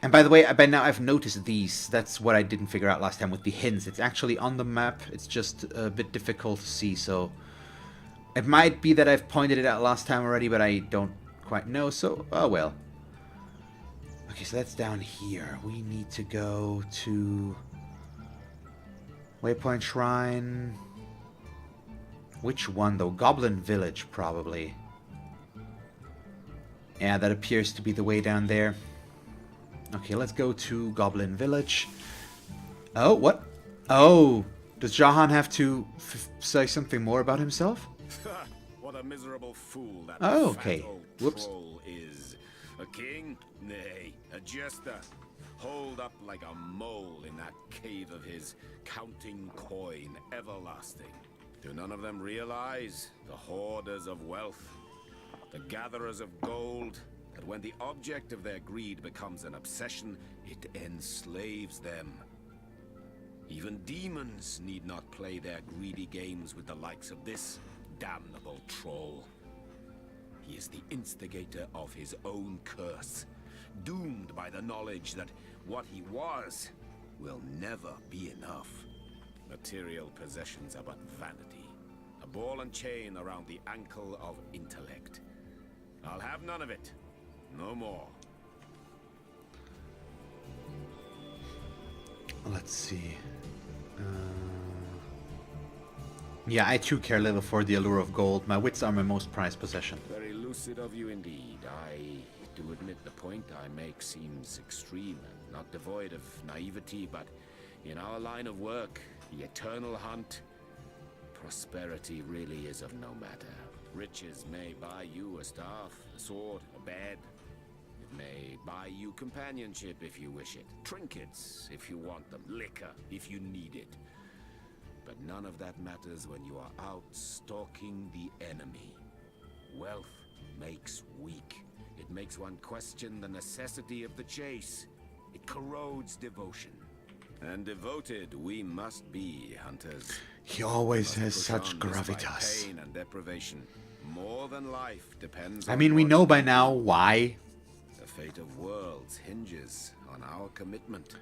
A: And by the way, by now I've noticed these. That's what I didn't figure out last time with the hints. It's actually on the map. It's just a bit difficult to see, so... It might be that I've pointed it out last time already, but I don't quite know, so... Oh, well. Okay, so that's down here. We need to go to... Waypoint Shrine... Which one, though? Goblin Village, probably. Yeah, that appears to be the way down there. Okay, let's go to Goblin Village. Oh, what? Oh, does Jahan have to say something more about himself?
G: What a miserable fool that
A: Oh,
G: fat
A: okay.
G: old
A: Whoops.
G: troll is. A king? Nay, a jester. Holed up like a mole in that cave of his, counting coin everlasting. Do none of them realize, the hoarders of wealth, the gatherers of gold, that when the object of their greed becomes an obsession, it enslaves them. Even demons need not play their greedy games with the likes of this damnable troll. He is the instigator of his own curse, doomed by the knowledge that what he was will never be enough. Material possessions are but vanity, a ball and chain around the ankle of intellect. I'll have none of it. No more.
A: Let's see. Yeah, I too care little for the allure of gold. My wits are my most prized possession.
G: Very lucid of you indeed. I do admit the point I make seems extreme and not devoid of naivety, but in our line of work, the eternal hunt, prosperity really is of no matter. Riches may buy you a staff, a sword, a bed. It may buy you companionship if you wish it, trinkets if you want them, liquor if you need it. But none of that matters when you are out stalking the enemy. Wealth makes weak. It makes one question the necessity of the chase. It corrodes devotion. And devoted we must be, hunters.
A: He always has
G: Push
A: such
G: on despite
A: gravitas.
G: pain and deprivation. More than life depends
A: I
G: on
A: mean, we
G: what
A: know by now why,
G: the fate of worlds hinges on our commitment.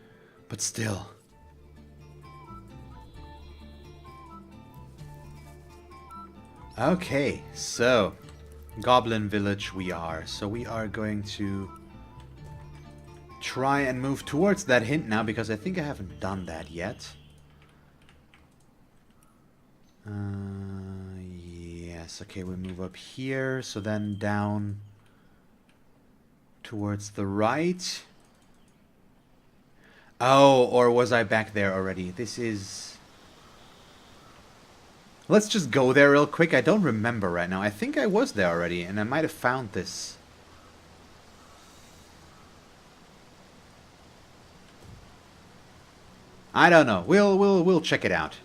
A: but still. Okay, so Goblin Village we are. So we are going to try and move towards that hint now, because I think I haven't done that yet. Yes, okay, we move up here, so then down towards the right. Oh, or was I back there already? This is... Let's just go there real quick. I don't remember right now. I think I was there already, and I might have found this. I don't know. We'll check it out.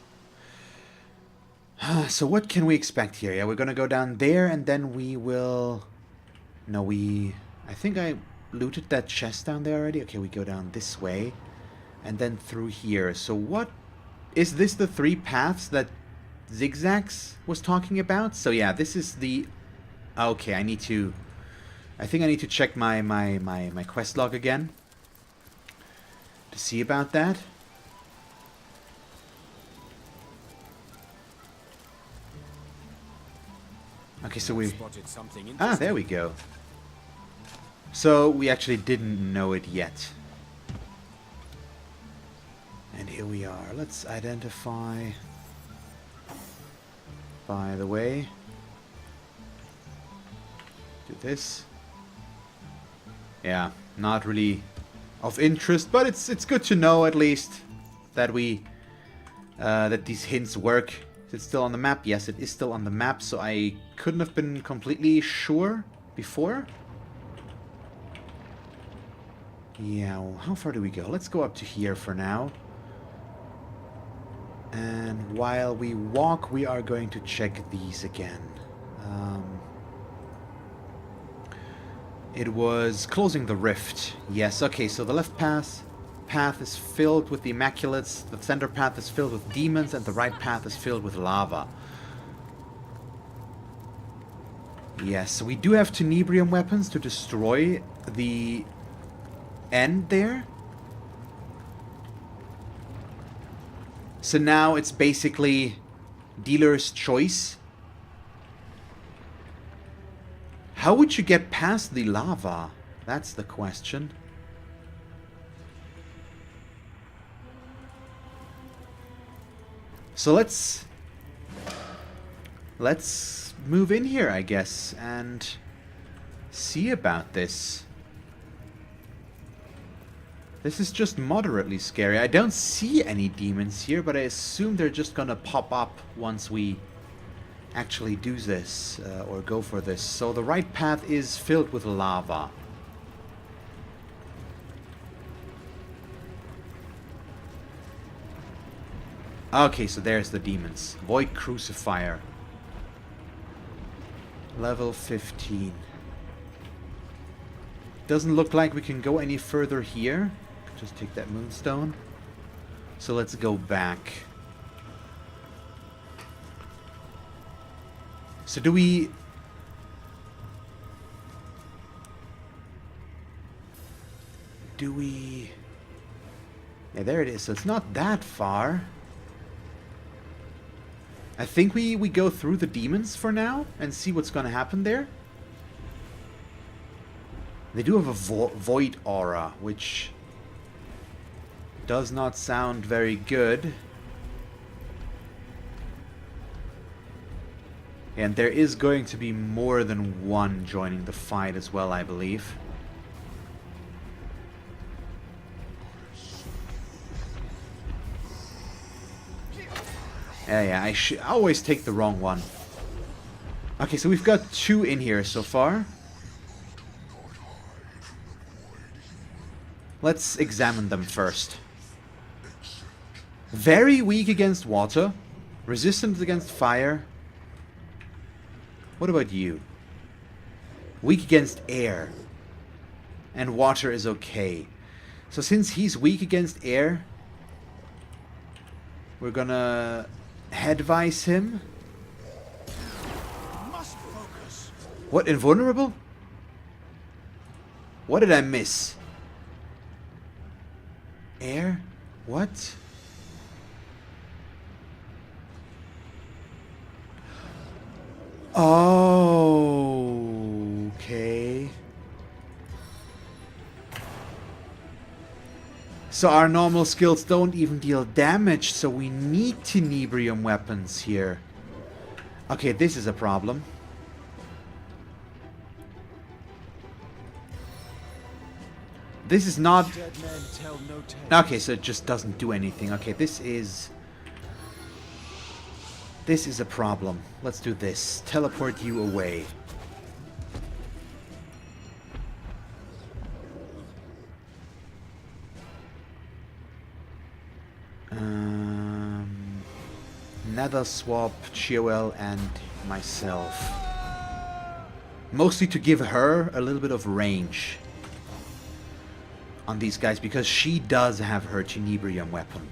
A: So what can we expect here? Yeah, we're gonna go down there, and then we will... No, I think I looted that chest down there already. Okay, we go down this way, and then through here. So what... Is this the 3 paths that Zigzags was talking about? So yeah, this is the... Okay, I think I need to check my quest log again to see about that. Okay, so we... Ah, there we go. So we actually didn't know it yet. And here we are. Let's identify... By the way... Do this. Yeah, not really of interest, but it's good to know at least that we... that these hints work. Is it still on the map? Yes, it is still on the map, so I couldn't have been completely sure before. Yeah, well, how far do we go? Let's go up to here for now. And while we walk, we are going to check these again. It was closing the rift. Yes, okay, so the left path is filled with the Immaculates, the center path is filled with demons, and the right path is filled with lava. Yes, so we do have Tenebrium weapons to destroy the end there. So now it's basically dealer's choice. How would you get past the lava? That's the question. So let's move in here, I guess, and see about this. This is just moderately scary. I don't see any demons here, but I assume they're just gonna pop up once we actually do this, or go for this. So the right path is filled with lava. Okay, so there's the demons. Void Crucifier. Level 15. Doesn't look like we can go any further here. Just take that moonstone. So let's go back. So do we... Yeah, there it is. So it's not that far. I think we go through the demons for now and see what's going to happen there. They do have a void aura, which does not sound very good. And there is going to be more than one joining the fight as well, I believe. Yeah, I always take the wrong one. Okay, so we've got 2 in here so far. Let's examine them first. Very weak against water. Resistant against fire. What about you? Weak against air. And water is okay. So since he's weak against air, we're gonna headvise him.
B: Must focus.
A: What, invulnerable? What did I miss? Air? What? Oh, okay. So our normal skills don't even deal damage, so we need Tenebrium weapons here. Okay, this is a problem. This is not...
B: Dead men tell no tales.
A: Okay, so it just doesn't do anything. Okay, this is a problem. Let's do this. Teleport you away. Nether swap Chiowell and myself. Mostly to give her a little bit of range on these guys, because she does have her Tenebrium weapon.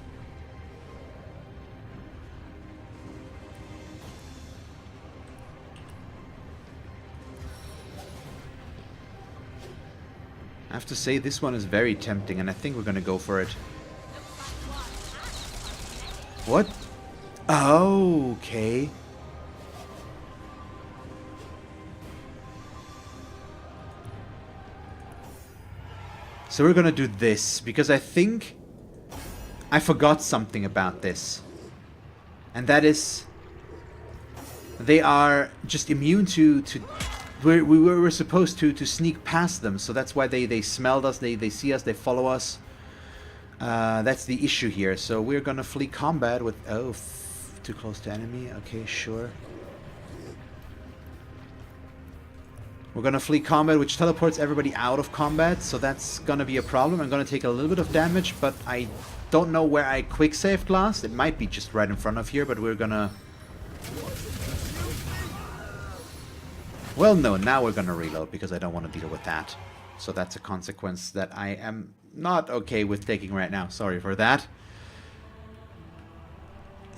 A: I have to say, this one is very tempting, and I think we're gonna go for it. What? Oh, okay. So we're gonna do this, because I think I forgot something about this. And that is, they are just immune to we were supposed to sneak past them, so that's why they smelled us, they see us, they follow us. That's the issue here. So we're gonna flee combat with... Oh, too close to enemy. Okay, sure. We're gonna flee combat, which teleports everybody out of combat, so that's gonna be a problem. I'm gonna take a little bit of damage, but I don't know where I quick saved last. It might be just right in front of here, but we're gonna... Well, no, now we're gonna reload, because I don't want to deal with that. So that's a consequence that I am not okay with taking right now. Sorry for that.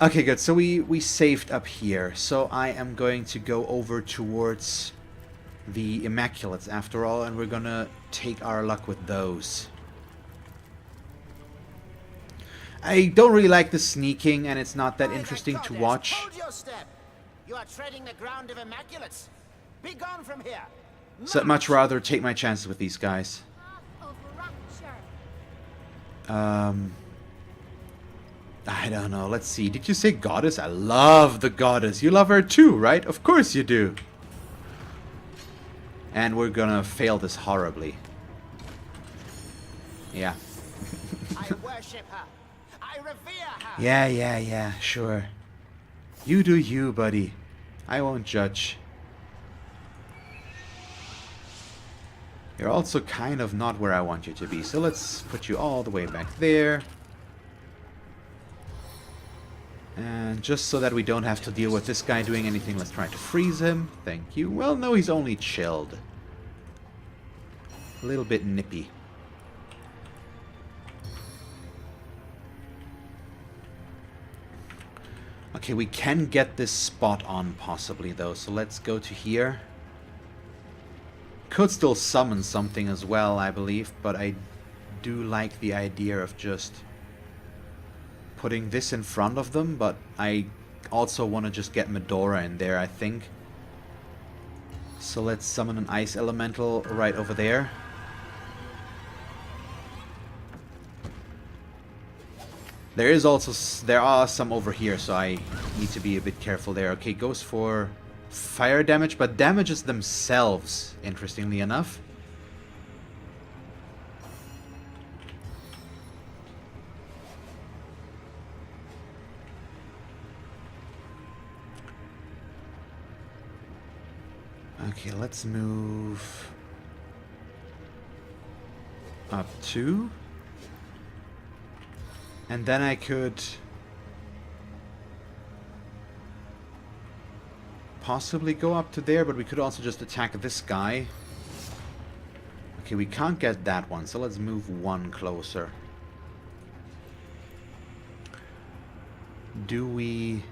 A: Okay, good. So we saved up here. So I am going to go over towards the Immaculates after all, and we're gonna take our luck with those. I don't really like the sneaking, and it's not that interesting to watch.
H: Hold your step. You are treading the ground of Immaculates. Be gone from here.
A: So I'd much rather take my chances with these guys. I don't know. Let's see. Did you say goddess? I love the goddess. You love her too, right? Of course you do. And we're gonna fail this horribly. Yeah.
H: I worship her. I revere her.
A: Yeah, sure. You do you, buddy. I won't judge. You're also kind of not where I want you to be, so let's put you all the way back there. And just so that we don't have to deal with this guy doing anything, let's try to freeze him. Thank you. Well, no, he's only chilled. A little bit nippy. Okay, we can get this spot on possibly, though, so let's go to here. Could still summon something as well, I believe, but I do like the idea of just putting this in front of them, but I also want to just get Medora in there, I think. So let's summon an ice elemental right over there. There are some over here, so I need to be a bit careful there. Okay, goes for fire damage, but damages themselves, interestingly enough. Okay, let's move up 2. And then I could possibly go up to there, but we could also just attack this guy. Okay, we can't get that one, so let's move 1 closer. Do we...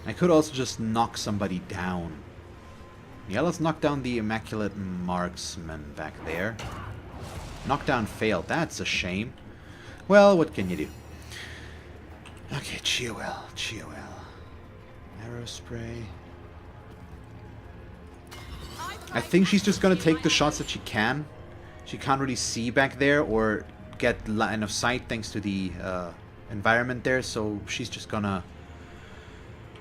A: I could also just knock somebody down. Yeah, let's knock down the Immaculate Marksman back there. Knockdown failed. That's a shame. Well, what can you do? Okay, Chiowell. Arrow spray. I think she's just gonna take the shots that she can. She can't really see back there or get line of sight thanks to the environment there, so she's just gonna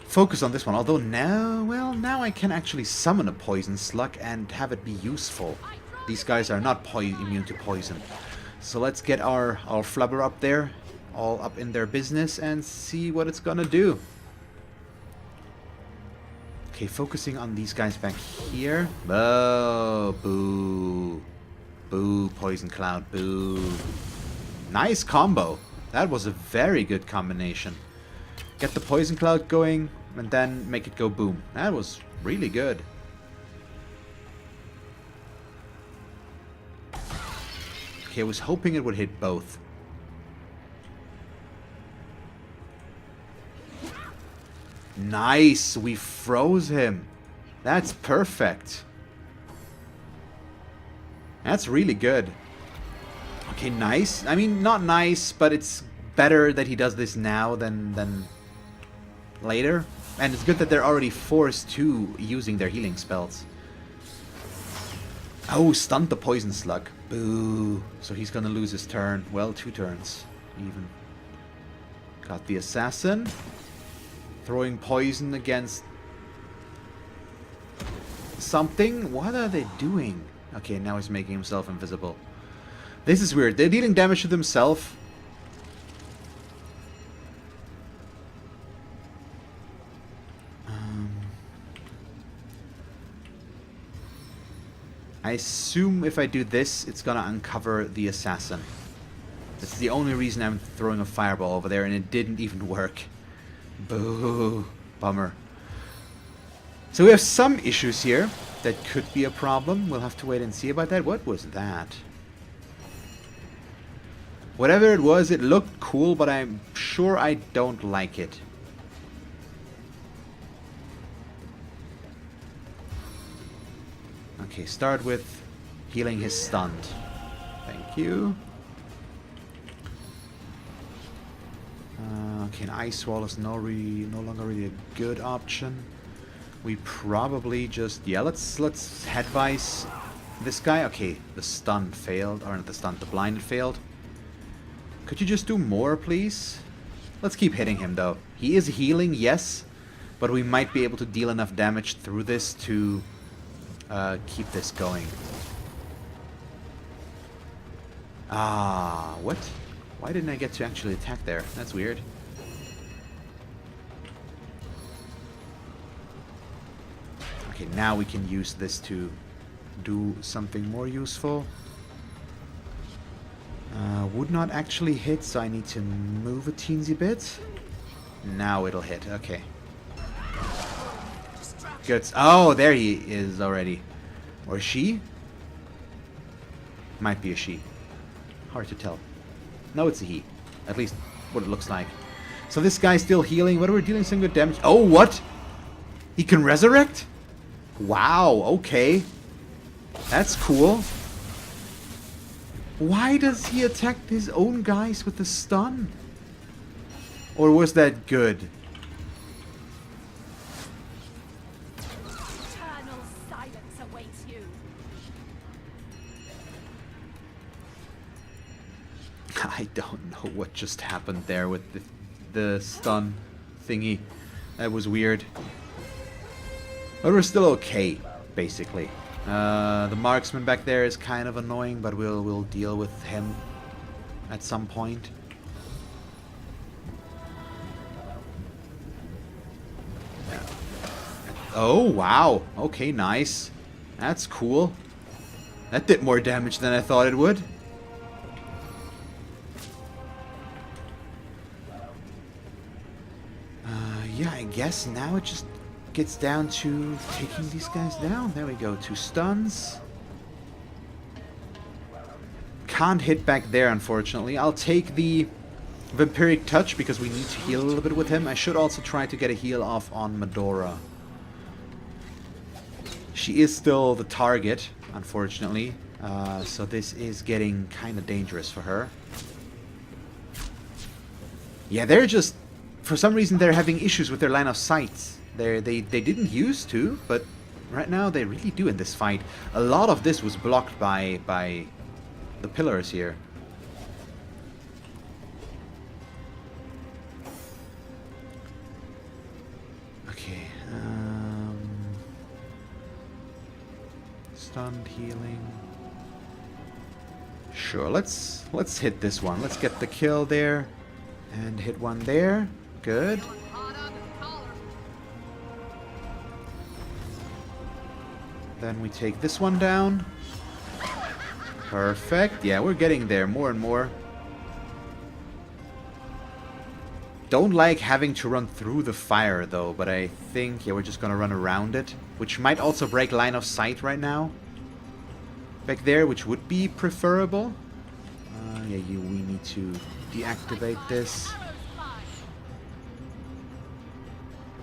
A: focus on this one. Although now, well, now I can actually summon a poison slug and have it be useful. These guys are not immune to poison. So let's get our flubber up there, all up in their business, and see what it's gonna do. Okay, focusing on these guys back here. Oh, boo. Boo, Poison Cloud, boo. Nice combo. That was a very good combination. Get the Poison Cloud going, and then make it go boom. That was really good. Okay, I was hoping it would hit both. Nice, we froze him. That's perfect. That's really good. Okay, nice. I mean, not nice, but it's better that he does this now than later. And it's good that they're already forced to using their healing spells. Oh, stunned the Poison Slug. Boo. So he's gonna lose his turn. Well, 2 turns, even. Got the Assassin. Throwing poison against something. What are they doing? Okay, now he's making himself invisible. This is weird. They're dealing damage to themselves. I assume if I do this, it's gonna uncover the Assassin. That's the only reason I'm throwing a fireball over there, and it didn't even work. Boo. Bummer. So we have some issues here that could be a problem. We'll have to wait and see about that. What was that? Whatever it was, it looked cool, but I'm sure I don't like it. Okay, start with healing his stunned. Thank you. Okay, an Ice Wall is no longer really a good option. We probably just... Yeah, let's head vice this guy. Okay, the stun failed. Or not the stun, the blinded failed. Could you just do more, please? Let's keep hitting him, though. He is healing, yes. But we might be able to deal enough damage through this to keep this going. Ah, what? Why didn't I get to actually attack there? That's weird. Okay, now we can use this to do something more useful. Would not actually hit, so I need to move a teensy bit. Now it'll hit, okay. Good. Oh, there he is already. Or she? Might be a she. Hard to tell. No, it's a he. At least what it looks like. So this guy's still healing. What are we dealing some good damage? Oh, what? He can resurrect? Wow, okay. That's cool. Why does he attack his own guys with the stun? Or was that good?
C: Eternal silence awaits you.
A: I don't know what just happened there with the stun thingy. That was weird. But we're still okay, basically. The marksman back there is kind of annoying, but we'll deal with him at some point. Yeah. Oh, wow. Okay, nice. That's cool. That did more damage than I thought it would. Yeah, I guess now it just gets down to taking these guys down. There we go. 2 stuns. Can't hit back there, unfortunately. I'll take the Vampiric Touch because we need to heal a little bit with him. I should also try to get a heal off on Medora. She is still the target, unfortunately. So this is getting kind of dangerous for her. Yeah, they're just... For some reason, they're having issues with their line of sight. They didn't used to, but right now they really do in this fight. A lot of this was blocked by the pillars here. Okay. Stunned, healing. Sure, let's hit this one. Let's get the kill there. And hit one there. Good. Then we take this one down. Perfect. Yeah, we're getting there more and more. Don't like having to run through the fire though, but I think, yeah, we're just gonna run around it. Which might also break line of sight right now. Back there, which would be preferable. Yeah, we need to deactivate this.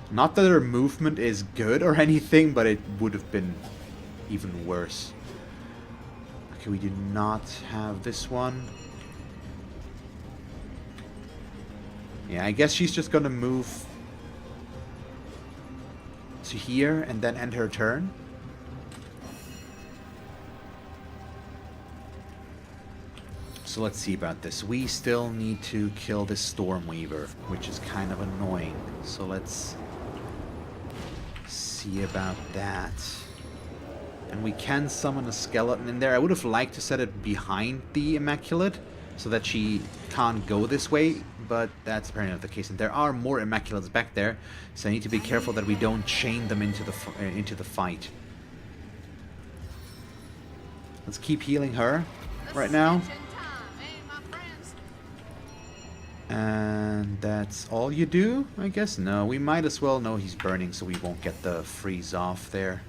A: Not that her movement is good or anything, but it would have been even worse. Okay, we do not have this one. Yeah, I guess she's just gonna move to here and then end her turn. So let's see about this. We still need to kill this Stormweaver, which is kind of annoying. So let's see about that. And we can summon a skeleton in there. I would have liked to set it behind the Immaculate so that she can't go this way, but that's apparently not the case. And there are more Immaculates back there, so I need to be careful that we don't chain them into the fight. Let's keep healing her right now. And that's all you do, I guess? No, we might as well know he's burning so we won't get the freeze off there.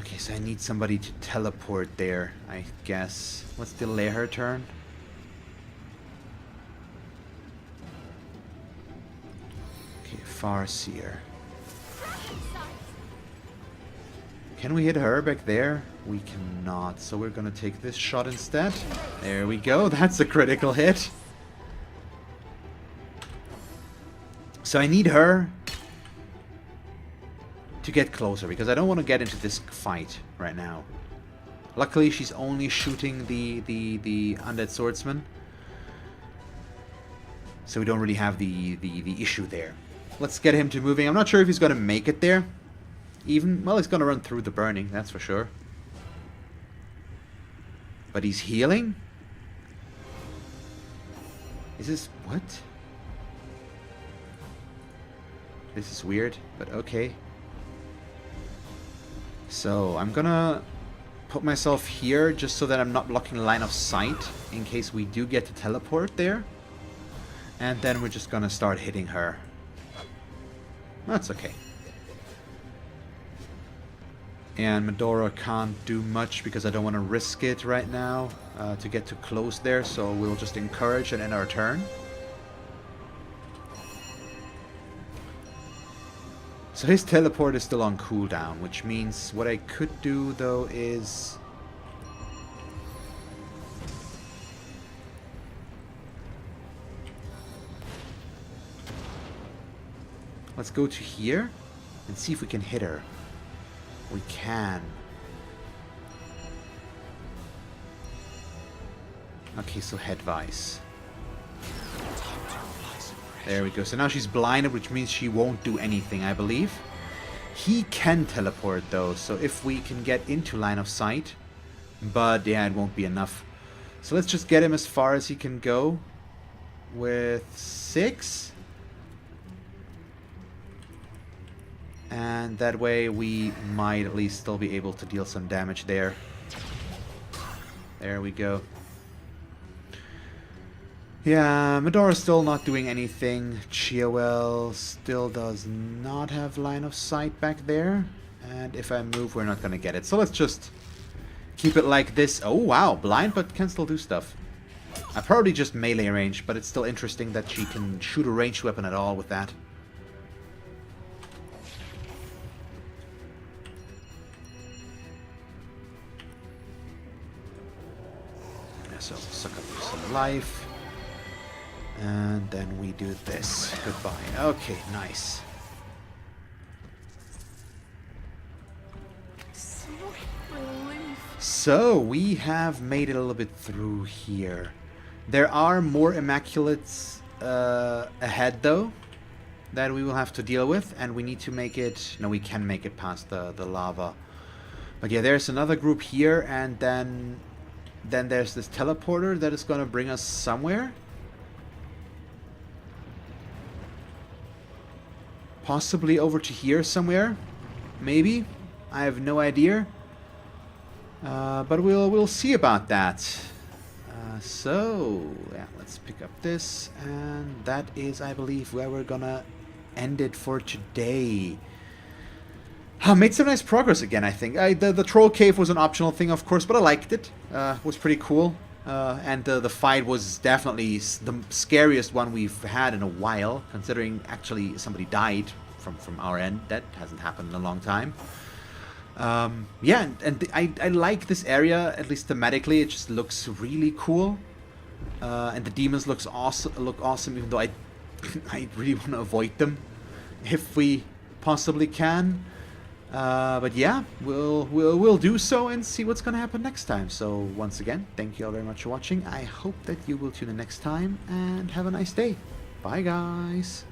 A: Okay, so I need somebody to teleport there, I guess. Let's delay her turn. Okay, Farseer. Can we hit her back there? We cannot, so we're gonna take this shot instead. There we go, that's a critical hit. So I need her to get closer, because I don't want to get into this fight right now. Luckily, she's only shooting the undead swordsman, so we don't really have the issue there. Let's get him to moving. I'm not sure if he's gonna make it there. Even, well, he's gonna run through the burning, that's for sure. But he's healing? Is this, what? This is weird, but okay. So, I'm gonna put myself here just so that I'm not blocking line of sight in case we do get to teleport there. And then we're just gonna start hitting her. That's okay. And Medora can't do much because I don't want to risk it right now to get too close there, so we'll just encourage and end our turn. So his teleport is still on cooldown, which means what I could do though is... let's go to here and see if we can hit her. We can. Okay, so head vice. There we go. So now she's blinded, which means she won't do anything, I believe. He can teleport though, so if we can get into line of sight. But yeah, it won't be enough. So let's just get him as far as he can go. With 6. And that way we might at least still be able to deal some damage there. There we go. Yeah, Medora's still not doing anything. Chiawell still does not have line of sight back there. And if I move, we're not going to get it. So let's just keep it like this. Oh, wow. Blind, but can still do stuff. I probably just melee range, but it's still interesting that she can shoot a ranged weapon at all with that. So suck up some life, and then we do this. Goodbye. Okay, nice. So we have made it a little bit through here. There are more Immaculates ahead though, that we will have to deal with, and we need to make it... No, we can make it past the lava. But yeah, there's another group here, and then there's this teleporter that is going to bring us somewhere. Possibly over to here somewhere. Maybe. I have no idea. But we'll see about that. So, yeah, let's pick up this. And that is, I believe, where we're gonna end it for today. Made some nice progress again, I think. The troll cave was an optional thing, of course, but I liked it. It was pretty cool. And the fight was definitely the scariest one we've had in a while, considering actually somebody died from our end. That hasn't happened in a long time. Yeah, and I like this area, at least thematically. It just looks really cool. And the demons look awesome, even though I really want to avoid them if we possibly can. But yeah, we'll do so and see what's gonna happen next time. So once again, thank you all very much for watching. I hope that you will tune in next time and have a nice day. Bye guys.